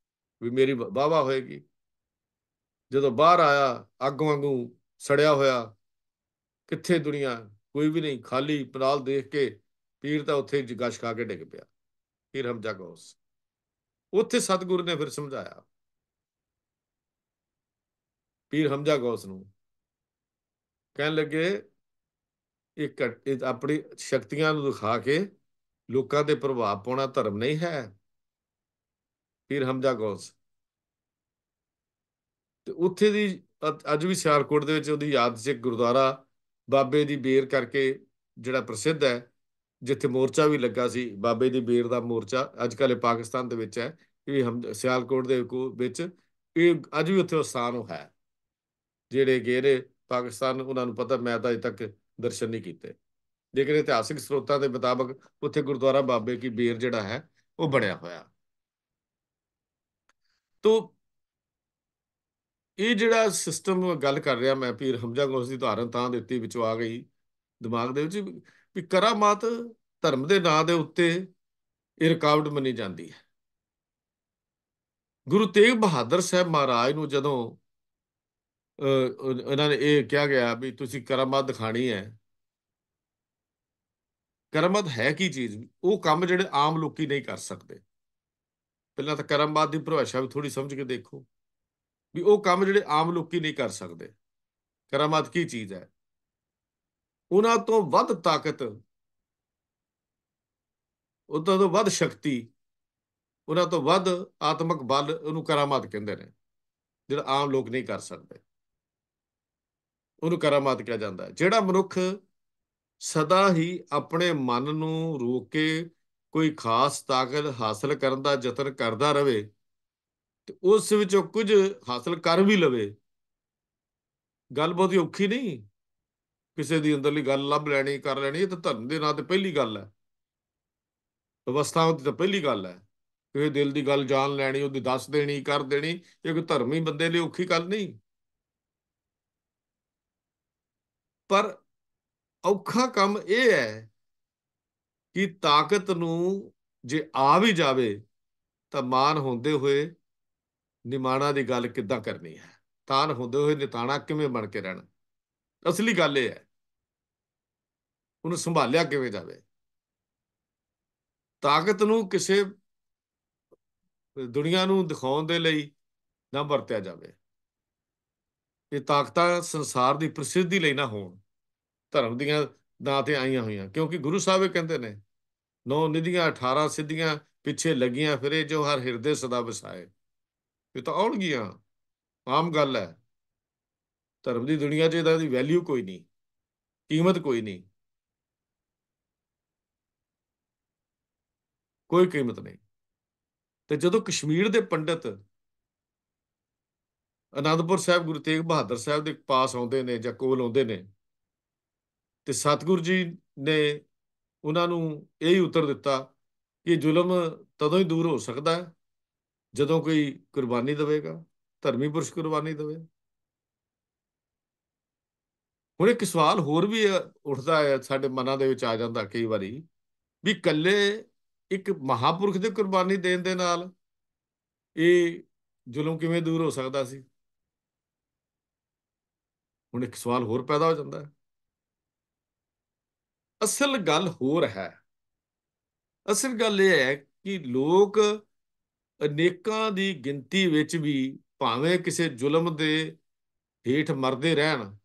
ਵੀ ਮੇਰੀ ਵਾਹਵਾ ਹੋਏਗੀ। ਜਦੋਂ ਬਾਹਰ ਆਇਆ, ਅੱਗ ਵਾਂਗੂ ਸੜਿਆ ਹੋਇਆ, ਕਿੱਥੇ ਦੁਨੀਆ, ਕੋਈ ਵੀ ਨਹੀਂ, ਖਾਲੀ ਪਨਾਲ ਦੇਖ ਕੇ ਪੀਰ ਤਾਂ ਉੱਥੇ ਗਸ਼ ਖਾ ਕੇ ਡਿੱਗ ਪਿਆ। ਪੀਰ ਹਮਜ਼ਾ ਗੌਸ। ਉੱਥੇ ਸਤਿਗੁਰੂ ਨੇ ਫਿਰ ਸਮਝਾਇਆ ਪੀਰ ਹਮਜ਼ਾ ਗੌਸ ਨੂੰ। ਕਹਿਣ ਲੱਗੇ ਇਹ ਆਪਣੀ ਸ਼ਕਤੀਆਂ ਨੂੰ ਦਿਖਾ ਕੇ ਲੋਕਾਂ ਤੇ ਪ੍ਰਭਾਵ ਪਾਉਣਾ ਧਰਮ ਨਹੀਂ ਹੈ। ਪੀਰ ਹਮਜ਼ਾ ਗੌਸ ਤੇ ਉੱਥੇ ਦੀ ਅੱਜ ਵੀ ਸਿਆਲਕੋਟ ਦੇ ਵਿੱਚ ਉਹਦੀ ਯਾਦ 'ਚ ਇੱਕ ਗੁਰਦੁਆਰਾ ਬਾਬੇ ਦੀ ਬੇਰ ਕਰਕੇ ਜਿਹੜਾ ਪ੍ਰਸਿੱਧ ਹੈ, ਜਿੱਥੇ ਮੋਰਚਾ ਵੀ ਲੱਗਾ ਸੀ, ਬਾਬੇ ਦੀ ਬੇਰ ਦਾ ਮੋਰਚਾ। ਅੱਜ ਕੱਲ੍ਹ ਇਹ ਪਾਕਿਸਤਾਨ ਦੇ ਵਿੱਚ ਹੈ। ਇਹ ਸਿਆਲਕੋਟ ਦੇ ਵਿੱਚ ਇਹ ਅੱਜ ਵੀ ਉੱਥੇ ਉਹ ਸਥਾਨ ਉਹ ਹੈ। ਜਿਹੜੇ ਗਏ ਨੇ ਪਾਕਿਸਤਾਨ ਉਹਨਾਂ ਨੂੰ ਪਤਾ, ਮੈਂ ਤਾਂ ਅਜੇ ਤੱਕ ਦਰਸ਼ਨ ਨਹੀਂ ਕੀਤੇ, ਲੇਕਿਨ ਇਤਿਹਾਸਿਕ ਸਰੋਤਾਂ ਦੇ ਮੁਤਾਬਕ ਉੱਥੇ ਗੁਰਦੁਆਰਾ ਬਾਬੇ ਕੀ ਬੇਰ ਜਿਹੜਾ ਹੈ ਉਹ ਬਣਿਆ ਹੋਇਆ। ਤੋ ਇਹ ਜਿਹੜਾ ਸਿਸਟਮ ਗੱਲ ਕਰ ਰਿਹਾ ਮੈਂ, ਪੀਰ ਹਮਜ਼ਾ ਗੌਸ ਦੀ ਉਦਾਹਰਨ ਤਾਂ ਦਿੱਤੀ, ਵਿੱਚੋਂ ਆ ਗਈ ਦਿਮਾਗ ਦੇ ਵਿੱਚ ਵੀ ਕਰਾਮਾਤ ਧਰਮ ਦੇ ਨਾਂ ਦੇ ਉੱਤੇ ਇਹ ਰੁਕਾਵਟ ਮੰਨੀ ਜਾਂਦੀ ਹੈ। ਗੁਰੂ ਤੇਗ ਬਹਾਦਰ ਸਾਹਿਬ ਮਹਾਰਾਜ ਨੂੰ ਜਦੋਂ ਇਹਨਾਂ ਨੇ ਇਹ ਕਿਹਾ ਗਿਆ ਵੀ ਤੁਸੀਂ ਕਰਾਮਾਤ ਦਿਖਾਣੀ ਹੈ। ਕਰਾਮਾਤ ਹੈ ਕੀ ਚੀਜ਼? ਉਹ ਕੰਮ ਜਿਹੜੇ ਆਮ ਲੋਕੀ ਨਹੀਂ ਕਰ ਸਕਦੇ। ਪਹਿਲਾਂ ਤਾਂ ਕਰਾਮਾਤ ਦੀ ਪਰਿਭਾਸ਼ਾ ਵੀ ਥੋੜੀ ਸਮਝ ਕੇ ਦੇਖੋ ਵੀ ਉਹ ਕੰਮ ਜਿਹੜੇ ਆਮ ਲੋਕੀ ਨਹੀਂ ਕਰ ਸਕਦੇ। ਕਰਾਮਾਤ ਕੀ ਚੀਜ਼ ਹੈ? ਉਹਨਾਂ ਤੋਂ ਵੱਧ ਤਾਕਤ, ਉਹਨਾਂ ਤੋਂ ਵੱਧ ਸ਼ਕਤੀ, ਉਹਨਾਂ ਤੋਂ ਵੱਧ ਆਤਮਿਕ ਬਲ, ਉਹਨੂੰ ਕਰਾਮਾਤ ਕਹਿੰਦੇ ਨੇ। ਜਿਹੜਾ ਆਮ ਲੋਕ ਨਹੀਂ ਕਰ ਸਕਦੇ ਉਹਨੂੰ ਕਰਾਮਾਤ ਕਿਹਾ ਜਾਂਦਾ ਹੈ। ਜਿਹੜਾ ਮਨੁੱਖ ਸਦਾ ਹੀ ਆਪਣੇ ਮਨ ਨੂੰ ਰੋਕ ਕੇ ਕੋਈ ਖਾਸ ਤਾਕਤ ਹਾਸਲ ਕਰਨ ਦਾ ਯਤਨ ਕਰਦਾ ਰਵੇ ਤੇ ਉਸ ਵਿੱਚੋਂ ਕੁਝ ਹਾਸਲ ਕਰ ਵੀ ਲਵੇ। ਗੱਲ ਬਹੁਤੀ ਔਖੀ ਨਹੀਂ, ਕਿਸੇ ਦੀ ਅੰਦਰਲੀ ਗੱਲ ਲੱਭ ਲੈਣੀ, ਕਰ ਲੈਣੀ। ਇਹ ਤਾਂ ਧਰਮ ਦੇ ਨਾਂ ਤੇ ਪਹਿਲੀ ਗੱਲ ਹੈ, ਅਵਸਥਾਵਾਂ ਦੀ ਤਾਂ ਪਹਿਲੀ ਗੱਲ ਹੈ। ਕਿਸੇ ਦਿਲ ਦੀ ਗੱਲ ਜਾਣ ਲੈਣੀ, ਉਹਦੀ ਦੱਸ ਦੇਣੀ, ਕਰ ਦੇਣੀ, ਇਹ ਕੋਈ ਧਰਮੀ ਬੰਦੇ ਲਈ ਔਖੀ ਗੱਲ ਨਹੀਂ। ਪਰ ਔਖਾ ਕੰਮ ਇਹ ਹੈ ਕਿ ਤਾਕਤ ਨੂੰ ਜੇ ਆ ਵੀ ਜਾਵੇ ਤਾਂ ਮਾਨ ਹੁੰਦੇ ਹੋਏ ਨਿਮਾਣਾ ਦੀ ਗੱਲ ਕਿੱਦਾਂ ਕਰਨੀ ਹੈ, ਤਾਨ ਹੁੰਦੇ ਹੋਏ ਨਿਤਾਣਾ ਕਿਵੇਂ ਬਣ ਕੇ ਰਹਿਣਾ। ਅਸਲੀ ਗੱਲ ਇਹ ਹੈ, ਉਹਨੂੰ ਸੰਭਾਲਿਆ ਕਿਵੇਂ ਜਾਵੇ। ਤਾਕਤ ਨੂੰ ਕਿਸੇ ਦੁਨੀਆ ਨੂੰ ਦਿਖਾਉਣ ਦੇ ਲਈ ਨਾ ਵਰਤਿਆ ਜਾਵੇ। ਇਹ ਤਾਕਤਾਂ ਸੰਸਾਰ ਦੀ ਪ੍ਰਸਿੱਧੀ ਲਈ ਨਾ ਹੋਣ, ਧਰਮ ਦੀਆਂ ਨਾਂ ਤੇ ਆਈਆਂ ਹੋਈਆਂ। ਕਿਉਂਕਿ ਗੁਰੂ ਸਾਹਿਬ ਇਹ ਕਹਿੰਦੇ ਨੇ, 9 ਨਿਧੀਆਂ 18 ਸਿੱਧੀਆਂ ਪਿੱਛੇ ਲੱਗੀਆਂ ਫਿਰੇ, ਜੋ ਹਰ ਹਿਰਦੇ ਸਦਾ ਵਸਾਏ। ਇਹ ਤਾਂ ਆਉਣਗੀਆਂ, ਆਮ ਗੱਲ ਹੈ। ਧਰਮ ਦੀ ਦੁਨੀਆ 'ਚ ਇਹਦਾ ਦੀ ਵੈਲਿਊ ਕੋਈ ਨਹੀਂ, ਕੀਮਤ ਕੋਈ ਨਹੀਂ, ਕੋਈ ਕੀਮਤ ਨਹੀਂ। ਤੇ ਜਦੋਂ ਕਸ਼ਮੀਰ ਦੇ ਪੰਡਿਤ ਅਨੰਦਪੁਰ ਸਾਹਿਬ ਗੁਰੂ ਤੇਗ ਬਹਾਦਰ ਸਾਹਿਬ ਦੇ ਪਾਸ ਆਉਂਦੇ ਨੇ ਜਾਂ ਕੋਲ ਆਉਂਦੇ ਨੇ, ਤੇ ਸਤਿਗੁਰੂ ਜੀ ਨੇ ਉਹਨਾਂ ਨੂੰ ਇਹ ਹੀ ਉੱਤਰ ਦਿੱਤਾ ਕਿ ਜ਼ੁਲਮ ਤਦੋਂ ਹੀ ਦੂਰ ਹੋ ਸਕਦਾ ਹੈ ਜਦੋਂ ਕੋਈ ਕੁਰਬਾਨੀ ਦੇਵੇਗਾ, ਧਰਮੀ ਪੁਰਸ਼ ਕੁਰਬਾਨੀ ਦੇਵੇ। ਹੁਣ ਇੱਕ ਸਵਾਲ ਹੋਰ ਵੀ ਉੱਠਦਾ ਹੈ, ਸਾਡੇ ਮਨਾਂ ਦੇ ਵਿੱਚ ਆ ਜਾਂਦਾ ਕਈ ਵਾਰੀ, ਵੀ ਇਕੱਲੇ ਇੱਕ ਮਹਾਪੁਰਖ ਦੇ ਕੁਰਬਾਨੀ ਦੇਣ ਦੇ ਨਾਲ ਇਹ ਜ਼ੁਲਮ ਕਿਵੇਂ ਦੂਰ ਹੋ ਸਕਦਾ ਸੀ? ਹੁਣ ਇੱਕ ਸਵਾਲ ਹੋਰ ਪੈਦਾ ਹੋ ਜਾਂਦਾ ਹੈ। ਅਸਲ ਗੱਲ ਹੋਰ ਹੈ। ਅਸਲ ਗੱਲ ਇਹ ਹੈ ਕਿ ਲੋਕ ਅਨੇਕਾਂ ਦੀ ਗਿਣਤੀ ਵਿੱਚ ਵੀ ਭਾਵੇਂ ਕਿਸੇ ਜ਼ੁਲਮ ਦੇ ਹੇਠ ਮਰਦੇ ਰਹਿਣ,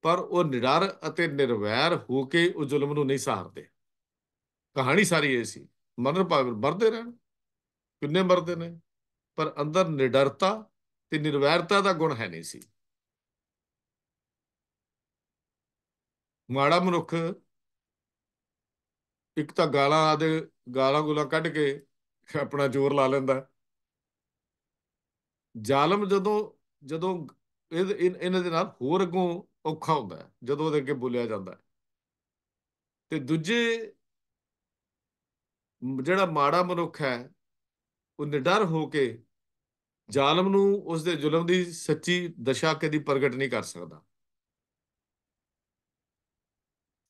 ਪਰ ਉਹ ਨਿਡਰ ਅਤੇ ਨਿਰਵੈਰ ਹੋ ਕੇ ਉਹ ਜ਼ੁਲਮ ਨੂੰ ਨਹੀਂ ਸਹਾਰਦੇ। ਕਹਾਣੀ ਸਾਰੀ ਇਹ ਸੀ, ਮਰਨ ਭਾਵੇਂ ਮਰਦੇ ਰਹਿਣ, ਕਿੰਨੇ ਮਰਦੇ ਨੇ, ਪਰ ਅੰਦਰ ਨਿਡਰਤਾ ਤੇ ਨਿਰਵੈਰਤਾ ਦਾ ਗੁਣ ਹੈ ਨਹੀਂ ਸੀ। ਮਾੜਾ ਮਨੁੱਖ ਇੱਕ ਤਾਂ ਗਾਲਾਂ ਦੇ ਗਾਲਾਂ ਗੁਲਾਂ ਕੱਢ ਕੇ ਆਪਣਾ ਜ਼ੋਰ ਲਾ ਲੈਂਦਾ। ਜ਼ਾਲਮ ਜਦੋਂ ਜਦੋਂ ਇਹਨਾਂ ਦੇ ਨਾਲ ਹੋਰ ਅੱਗੋਂ ਔਖਾ ਹੁੰਦਾ ਹੈ, ਜਦੋਂ ਉਹਦੇ ਅੱਗੇ ਬੋਲਿਆ ਜਾਂਦਾ ਹੈ। ਤੇ ਦੂਜੇ ਜਿਹੜਾ ਮਾੜਾ ਮਨੁੱਖ ਹੈ ਉਹ ਨਿਡਰ ਹੋ ਕੇ ਜ਼ਾਲਮ ਨੂੰ ਉਸਦੇ ਜ਼ੁਲਮ ਦੀ ਸੱਚੀ ਦਸ਼ਾ ਕਦੀ ਪ੍ਰਗਟ ਨਹੀਂ ਕਰ ਸਕਦਾ।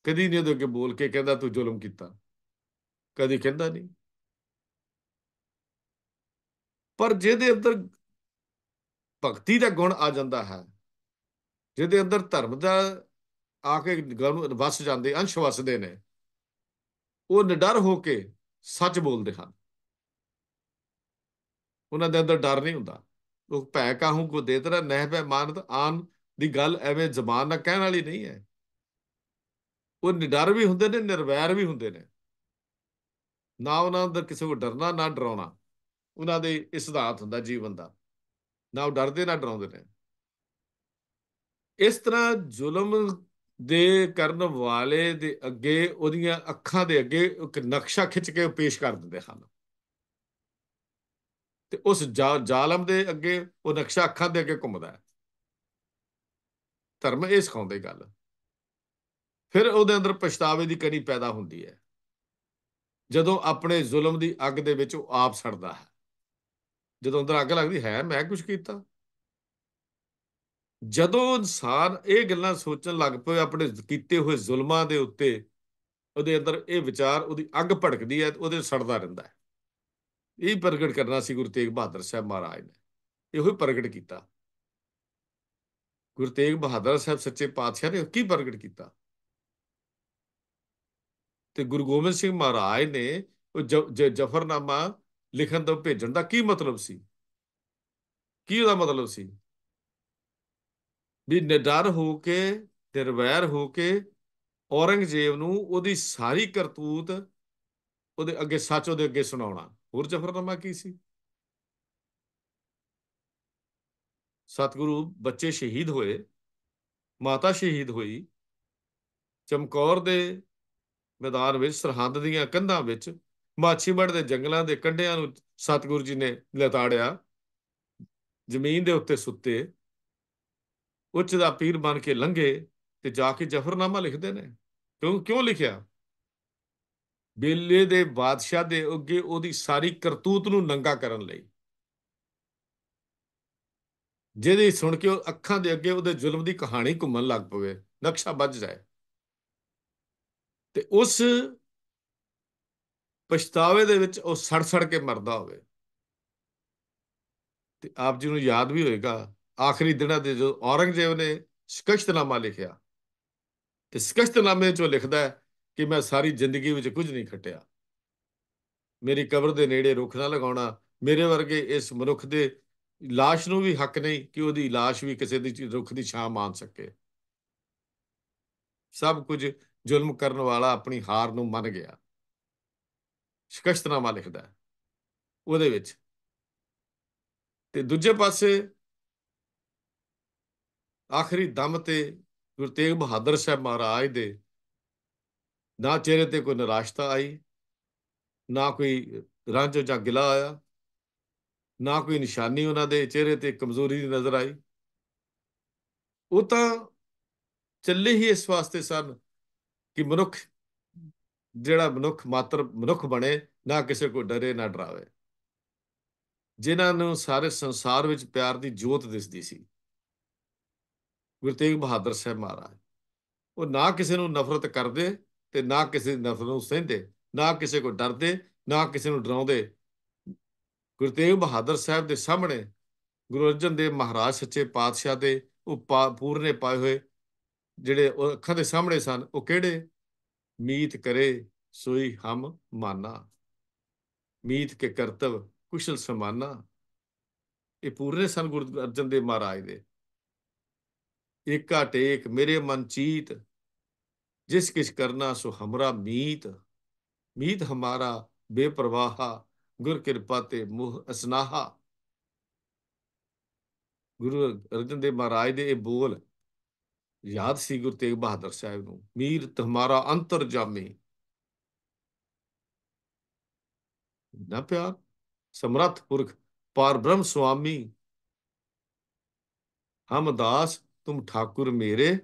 ਕਦੀ ਨਹੀਂ ਉਹਦੇ ਅੱਗੇ ਬੋਲ ਕੇ ਕਹਿੰਦਾ ਤੂੰ ਜ਼ੁਲਮ ਕੀਤਾ, ਕਦੀ ਕਹਿੰਦਾ ਨਹੀਂ। ਪਰ ਜਿਹਦੇ ਅੰਦਰ ਭਗਤੀ ਦਾ ਗੁਣ ਆ ਜਾਂਦਾ ਹੈ, ਜਿਹਦੇ ਅੰਦਰ ਧਰਮ ਦਾ ਆ ਕੇ ਵਸ ਜਾਂਦੇ, ਅੰਸ਼ ਵਸਦੇ ਨੇ, ਉਹ ਨਿਡਰ ਹੋ ਕੇ ਸੱਚ ਬੋਲਦੇ ਹਨ। ਉਹਨਾਂ ਦੇ ਅੰਦਰ ਡਰ ਨਹੀਂ ਹੁੰਦਾ। ਉਹ ਭੈ ਕਾਹੂ ਕੋ ਦੇ ਤਰਾ ਨਹਿ ਪੈ ਮਾਨਤ ਆਨ ਦੀ ਗੱਲ ਐਵੇਂ ਜ਼ਬਾਨ ਨਾਲ ਕਹਿਣ ਵਾਲੀ ਨਹੀਂ ਹੈ। ਉਹ ਨਿਡਰ ਵੀ ਹੁੰਦੇ ਨੇ, ਨਿਰਵੈਰ ਵੀ ਹੁੰਦੇ ਨੇ। ਨਾ ਉਹਨਾਂ ਅੰਦਰ ਕਿਸੇ ਕੋਲ ਡਰਨਾ ਨਾ ਡਰਾਉਣਾ। ਉਹਨਾਂ ਦੇ ਇਹ ਸਿਧਾਂਤ ਹੁੰਦਾ ਜੀਵਨ ਦਾ, ਨਾ ਉਹ ਡਰਦੇ ਨਾ ਡਰਾਉਂਦੇ ਨੇ। ਇਸ ਤਰ੍ਹਾਂ ਜ਼ੁਲਮ ਦੇ ਕਰਨ ਵਾਲੇ ਦੇ ਅੱਗੇ, ਉਹਦੀਆਂ ਅੱਖਾਂ ਦੇ ਅੱਗੇ ਇੱਕ ਨਕਸ਼ਾ ਖਿੱਚ ਕੇ ਪੇਸ਼ ਕਰ ਦਿੰਦੇ ਹਨ, ਤੇ ਉਸ ਜ਼ਾਲਮ ਦੇ ਅੱਗੇ ਉਹ ਨਕਸ਼ਾ ਅੱਖਾਂ ਦੇ ਅੱਗੇ ਘੁੰਮਦਾ ਹੈ। ਧਰਮ ਇਹ ਸਿਖਾਉਂਦੇ ਗੱਲ। ਫਿਰ ਉਹਦੇ ਅੰਦਰ ਪਛਤਾਵੇ ਦੀ ਕਣੀ ਪੈਦਾ ਹੁੰਦੀ ਹੈ, ਜਦੋਂ ਆਪਣੇ ਜ਼ੁਲਮ ਦੀ ਅੱਗ ਦੇ ਵਿੱਚ ਉਹ ਆਪ ਸੜਦਾ ਹੈ। ਜਦੋਂ ਅੰਦਰ ਅੱਗ ਲੱਗਦੀ ਹੈ, ਮੈਂ ਕੁਝ ਕੀਤਾ। ਜਦੋਂ ਇਨਸਾਨ ਇਹ ਗੱਲਾਂ ਸੋਚਣ ਲੱਗ ਪਏ ਆਪਣੇ ਕੀਤੇ ਹੋਏ ਜ਼ੁਲਮਾਂ ਦੇ ਉੱਤੇ, ਉਹਦੇ ਅੰਦਰ ਇਹ ਵਿਚਾਰ, ਉਹਦੀ ਅੱਗ ਭੜਕਦੀ ਹੈ, ਉਹਦੇ ਸੜਦਾ ਰਹਿੰਦਾ ਹੈ। ਇਹ ਪ੍ਰਗਟ ਕਰਨਾ ਸੀ ਗੁਰੂ ਤੇਗ ਬਹਾਦਰ ਸਾਹਿਬ ਮਹਾਰਾਜ ਨੇ, ਇਹੋ ਹੀ ਪ੍ਰਗਟ ਕੀਤਾ। ਗੁਰੂ ਤੇਗ ਬਹਾਦਰ ਸਾਹਿਬ ਸੱਚੇ ਪਾਤਸ਼ਾਹ ਨੇ ਕੀ ਪ੍ਰਗਟ ਕੀਤਾ? ਤੇ ਗੁਰੂ ਗੋਬਿੰਦ ਸਿੰਘ ਮਹਾਰਾਜ ਨੇ ਉਹ ਜਫਰਨਾਮਾ ਲਿਖਣ ਤੋਂ ਭੇਜਣ ਦਾ ਕੀ ਮਤਲਬ ਸੀ? ਕੀ ਉਹਦਾ ਮਤਲਬ ਸੀ? ਵੀ ਨਿਡਰ ਹੋ ਕੇ, ਨਿਰਵੈਰ ਹੋ ਕੇ ਔਰੰਗਜ਼ੇਬ ਨੂੰ ਉਹਦੀ ਸਾਰੀ ਕਰਤੂਤ ਉਹਦੇ ਅੱਗੇ, ਸੱਚ ਉਹਦੇ ਅੱਗੇ ਸੁਣਾਉਣਾ। ਹੋਰ ਜਫਰਨਾਮਾ ਕੀ ਸੀ? ਸਤਿਗੁਰੂ, ਬੱਚੇ ਸ਼ਹੀਦ ਹੋਏ, ਮਾਤਾ ਸ਼ਹੀਦ ਹੋਈ, ਚਮਕੌਰ ਦੇ ਮੈਦਾਨ ਵਿੱਚ, ਸਰਹੰਦ ਦੀਆਂ ਕੰਧਾਂ ਵਿੱਚ, ਮਾਛੀਮੜ ਦੇ ਜੰਗਲਾਂ ਦੇ ਕੰਢਿਆਂ ਨੂੰ ਸਤਿਗੁਰੂ ਜੀ ਨੇ ਲਤਾੜਿਆ, ਜ਼ਮੀਨ ਦੇ ਉੱਤੇ ਸੁੱਤੇ, ਉੱਚ ਦਾ ਪੀਰ ਬਣ ਕੇ ਲੰਘੇ, ਤੇ ਜਾ ਕੇ ਜਫਰਨਾਮਾ ਲਿਖਦੇ ਨੇ। ਕਿਉਂ ਲਿਖਿਆ? ਬੇਲੇ ਦੇ ਬਾਦਸ਼ਾਹ ਦੇ ਅੱਗੇ ਉਹਦੀ ਸਾਰੀ ਕਰਤੂਤ ਨੂੰ ਨੰਗਾ ਕਰਨ ਲਈ, ਜਿਹਦੀ ਸੁਣ ਕੇ ਉਹ ਅੱਖਾਂ ਦੇ ਅੱਗੇ ਉਹਦੇ ਜ਼ੁਲਮ ਦੀ ਕਹਾਣੀ ਘੁੰਮਣ ਲੱਗ ਪਵੇ, ਨਕਸ਼ਾ ਵੱਜ ਜਾਏ, ਤੇ ਉਸ ਪਛਤਾਵੇ ਦੇ ਵਿੱਚ ਉਹ ਸੜ ਸੜ ਕੇ ਮਰਦਾ ਹੋਵੇ। ਤੇ ਆਪ ਜੀ ਨੂੰ ਯਾਦ ਵੀ ਹੋਏਗਾ, ਆਖਰੀ ਦਿਨਾਂ ਦੇ ਜਦੋਂ ਔਰੰਗਜ਼ੇਬ ਨੇ ਸ਼ਿਕਸ਼ਤਨਾਮਾ ਲਿਖਿਆ, ਤੇ ਸ਼ਿਕਸ਼ਤਨਾਮੇ ਚੋਂ ਲਿਖਦਾ ਹੈ ਕਿ ਮੈਂ ਸਾਰੀ ਜ਼ਿੰਦਗੀ ਵਿੱਚ ਕੁਝ ਨਹੀਂ ਖੱਟਿਆ, ਮੇਰੀ ਕਬਰ ਦੇ ਨੇੜੇ ਰੁੱਖ ਨਾ ਲਗਾਉਣਾ, ਮੇਰੇ ਵਰਗੇ ਇਸ ਮਨੁੱਖ ਦੇ ਲਾਸ਼ ਨੂੰ ਵੀ ਹੱਕ ਨਹੀਂ ਕਿ ਉਹਦੀ ਲਾਸ਼ ਵੀ ਕਿਸੇ ਦੀ ਰੁੱਖ ਦੀ ਛਾਂ ਮਾਣ ਸਕੇ। ਸਭ ਕੁਝ ਜ਼ੁਲਮ ਕਰਨ ਵਾਲਾ ਆਪਣੀ ਹਾਰ ਨੂੰ ਮੰਨ ਗਿਆ। ਸ਼ਿਕਸ਼ਤਨਾਮਾ ਲਿਖਦਾ ਹੈ ਉਹਦੇ ਵਿੱਚ। ਤੇ ਦੂਜੇ ਪਾਸੇ ਆਖਰੀ ਦਮ ਤੇ ਗੁਰੂ ਤੇਗ ਬਹਾਦਰ ਸਾਹਿਬ ਮਹਾਰਾਜ ਦੇ ਨਾ ਚਿਹਰੇ ਤੇ ਕੋਈ ਨਿਰਾਸ਼ਤਾ ਆਈ, ਨਾ ਕੋਈ ਰੰਜ ਜਾਂ ਗਿਲਾ ਆਇਆ, ਨਾ ਕੋਈ ਨਿਸ਼ਾਨੀ ਉਹਨਾਂ ਦੇ ਚਿਹਰੇ ਤੇ ਕਮਜ਼ੋਰੀ ਦੀ ਨਜ਼ਰ ਆਈ। ਉਹ ਤਾਂ ਚੱਲੇ ਹੀ ਇਸ ਵਾਸਤੇ ਸਨ ਕਿ ਮਨੁੱਖ, ਜਿਹੜਾ ਮਨੁੱਖ ਮਾਤਰ ਮਨੁੱਖ ਬਣੇ, ਨਾ ਕਿਸੇ ਕੋ ਡਰੇ ਨਾ ਡਰਾਵੇ। ਜਿਨ੍ਹਾਂ ਨੂੰ ਸਾਰੇ ਸੰਸਾਰ ਵਿੱਚ ਪਿਆਰ ਦੀ ਜੋਤ ਦਿਸਦੀ ਸੀ, ਗੁਰੂ ਤੇਗ ਬਹਾਦਰ ਸਾਹਿਬ ਮਹਾਰਾਜ, ਉਹ ਨਾ ਕਿਸੇ ਨੂੰ ਨਫ਼ਰਤ ਕਰਦੇ, ਤੇ ਨਾ ਕਿਸੇ ਦੀ ਨਫ਼ਰਤ ਨੂੰ ਸਹਿੰਦੇ, ਨਾ ਕਿਸੇ ਕੋ ਡਰਦੇ, ਨਾ ਕਿਸੇ ਨੂੰ ਡਰਾਉਂਦੇ। ਗੁਰੂ ਤੇਗ ਬਹਾਦਰ ਸਾਹਿਬ ਦੇ ਸਾਹਮਣੇ ਗੁਰੂ ਅਰਜਨ ਦੇਵ ਮਹਾਰਾਜ ਸੱਚੇ ਪਾਤਸ਼ਾਹ ਦੇ ਉਹ ਪੂਰਨੇ ਪਾਏ ਹੋਏ ਜਿਹੜੇ ਉਹ ਅੱਖਾਂ ਦੇ ਸਾਹਮਣੇ ਸਨ, ਉਹ ਕਿਹੜੇ? ਮੀਤ ਕਰੇ ਸੋਈ ਹਮ ਮਾਨਾ, ਮੀਤ ਕੇ ਕਰਤਵ ਕੁਸ਼ਲ ਸਮਾਨਾ। ਇਹ ਪੂਰਨੇ ਸਨ ਗੁਰੂ ਅਰਜਨ ਦੇਵ ਮਹਾਰਾਜ ਦੇ। ਏਕਾ ਟੇਕ ਮੇਰੇ ਮਨ ਚੀਤ, ਜਿਸ ਕਿਛ ਕਰਨਾ ਸੋ ਹਮਰਾ ਮੀਤ, ਮੀਤ ਹਮਾਰਾ ਬੇਪਰਵਾਹਾ, ਗੁਰ ਕਿਰਪਾ ਤੇ ਮੁਹ ਅਸਨਾਹਾ। ਗੁਰੂ ਅਰਜਨ ਦੇਵ ਮਹਾਰਾਜ ਦੇ ਇਹ ਬੋਲ ਯਾਦ ਸੀ ਗੁਰੂ ਤੇਗ ਬਹਾਦਰ ਸਾਹਿਬ ਨੂੰ। ਮੀਰ ਤੁਹਾਰਾ ਅੰਤਰ ਜਾਮੀ, ਨਾ ਪਿਆਰ ਸਮਰੱਥ ਪੁਰਖ ਪਾਰ ਬ੍ਰਹਮ ਸੁਆਮੀ, ਹਮ ਦਾਸ ਤੁਮ ਠਾਕੁਰ ਮੇਰੇ,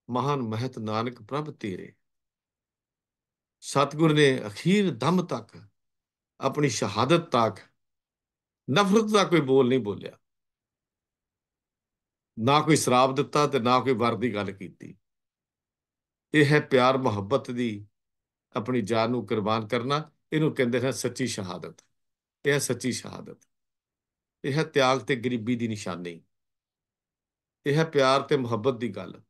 ਮਹਾਨ ਮਹਿਤ ਨਾਨਕ ਪ੍ਰਭ ਤੇਰੇ। ਸਤਿਗੁਰ ਨੇ ਅਖੀਰ ਦਮ ਤੱਕ, ਆਪਣੀ ਸ਼ਹਾਦਤ ਤੱਕ ਨਫ਼ਰਤ ਦਾ ਕੋਈ ਬੋਲ ਨਹੀਂ ਬੋਲਿਆ, ਨਾ ਕੋਈ ਸ਼ਰਾਬ ਦਿੱਤਾ ਤੇ ਨਾ ਕੋਈ ਵਰ ਦੀ ਗੱਲ ਕੀਤੀ। ਇਹ ਹੈ ਪਿਆਰ ਮੁਹੱਬਤ ਦੀ, ਆਪਣੀ ਜਾਨ ਨੂੰ ਕੁਰਬਾਨ ਕਰਨਾ। ਇਹਨੂੰ ਕਹਿੰਦੇ ਨੇ ਸੱਚੀ ਸ਼ਹਾਦਤ। ਇਹ ਹੈ ਸੱਚੀ ਸ਼ਹਾਦਤ। ਇਹ ਹੈ ਤਿਆਗ ਤੇ ਗਰੀਬੀ ਦੀ ਨਿਸ਼ਾਨੀ। ਇਹ ਹੈ ਪਿਆਰ ਤੇ ਮੁਹੱਬਤ ਦੀ ਗੱਲ,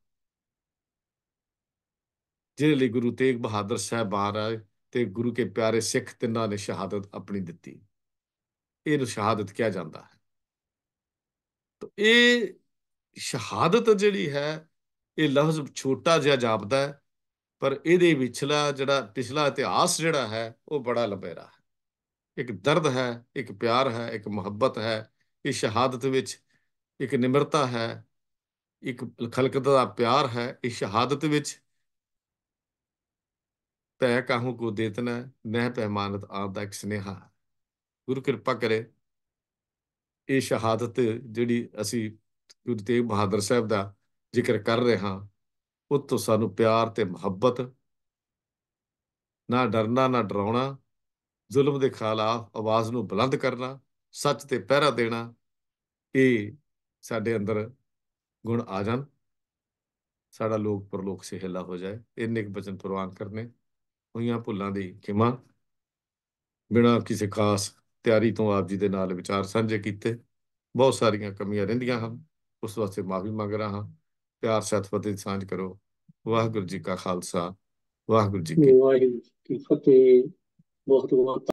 ਜਿਹਦੇ ਲਈ ਗੁਰੂ ਤੇਗ ਬਹਾਦਰ ਸਾਹਿਬ ਮਹਾਰਾਜ ਤੇ ਗੁਰੂ ਕੇ ਪਿਆਰੇ ਸਿੱਖ ਤਿੰਨਾਂ ਨੇ ਸ਼ਹਾਦਤ ਆਪਣੀ ਦਿੱਤੀ। ਇਹਨੂੰ ਸ਼ਹਾਦਤ ਕਿਹਾ ਜਾਂਦਾ ਹੈ। ਤਾਂ ਇਹ ਸ਼ਹਾਦਤ ਜਿਹੜੀ ਹੈ, ਇਹ ਲਫ਼ਜ਼ ਛੋਟਾ ਜਿਹਾ ਜਾਪਦਾ ਹੈ, ਪਰ ਇਹਦੇ ਵਿਚਲਾ ਜਿਹੜਾ ਪਿਛਲਾ ਇਤਿਹਾਸ ਜਿਹੜਾ ਹੈ ਉਹ ਬੜਾ ਲੰਬੇਰਾ ਹੈ। ਇੱਕ ਦਰਦ ਹੈ, ਇੱਕ ਪਿਆਰ ਹੈ, ਇੱਕ ਮੁਹੱਬਤ ਹੈ। ਇਸ ਸ਼ਹਾਦਤ ਵਿੱਚ ਇੱਕ ਨਿਮਰਤਾ ਹੈ, ਇੱਕ ਖਲਕਤ ਦਾ ਪਿਆਰ ਹੈ। ਇਸ ਸ਼ਹਾਦਤ ਵਿੱਚ ਭੈ ਕਾਹੂ ਕੋ ਦੇਤਨਾ ਨਹਿ ਪੈਮਾਨਤ ਆਪ ਦਾ ਇੱਕ ਸੁਨੇਹਾ ਹੈ। ਗੁਰੂ ਕਿਰਪਾ ਕਰੇ ਇਹ ਸ਼ਹਾਦਤ ਜਿਹੜੀ ਅਸੀਂ ਗੁਰੂ ਤੇਗ ਬਹਾਦਰ ਸਾਹਿਬ ਦਾ ਜ਼ਿਕਰ ਕਰ ਰਹੇ ਹਾਂ, ਉਹ ਤੋਂ ਸਾਨੂੰ ਪਿਆਰ ਤੇ ਮੁਹੱਬਤ, ਨਾ ਡਰਨਾ ਨਾ ਡਰਾਉਣਾ, ਜ਼ੁਲਮ ਦੇ ਖਿਲਾਫ ਆਵਾਜ਼ ਨੂੰ ਬੁਲੰਦ ਕਰਨਾ, ਸੱਚ ਤੇ ਪਹਿਰਾ ਦੇਣਾ, ਇਹ ਸਾਡੇ ਅੰਦਰ ਗੁਣ ਆ ਜਾਣ। ਸਾਡਾ ਲੋਕ ਪਰਲੋਕ ਸਿਹਲਾ ਹੋ ਜਾਏ। ਇੰਨੇ ਕੁ ਬਚਨ ਪ੍ਰਵਾਨ ਕਰਨੇ। ਹੋਈਆਂ ਭੁੱਲਾਂ ਦੀ ਖਿਮਾ। ਬਿਨਾਂ ਕਿਸੇ ਖਾਸ ਤਿਆਰੀ ਤੋਂ ਆਪ ਜੀ ਦੇ ਨਾਲ ਵਿਚਾਰ ਸਾਂਝੇ ਕੀਤੇ। ਬਹੁਤ ਸਾਰੀਆਂ ਕਮੀਆਂ ਰਹਿੰਦੀਆਂ ਹਨ, ਉਸ ਵਾਸਤੇ ਮਾਫੀ ਮੰਗ ਰਹਾ ਹਾਂ। ਪਿਆਰ ਸਤਿ ਫਤਿਹ ਦੀ ਸਾਂਝ ਕਰੋ। ਵਾਹਿਗੁਰੂ ਜੀ ਕਾ ਖਾਲਸਾ, ਵਾਹਿਗੁਰੂ ਜੀ ਕੀ ਵਾਹਿਗੁਰੂ ਜੀ ਕੀ ਫਤਿਹ। ਬਹੁਤ ਬਹੁਤ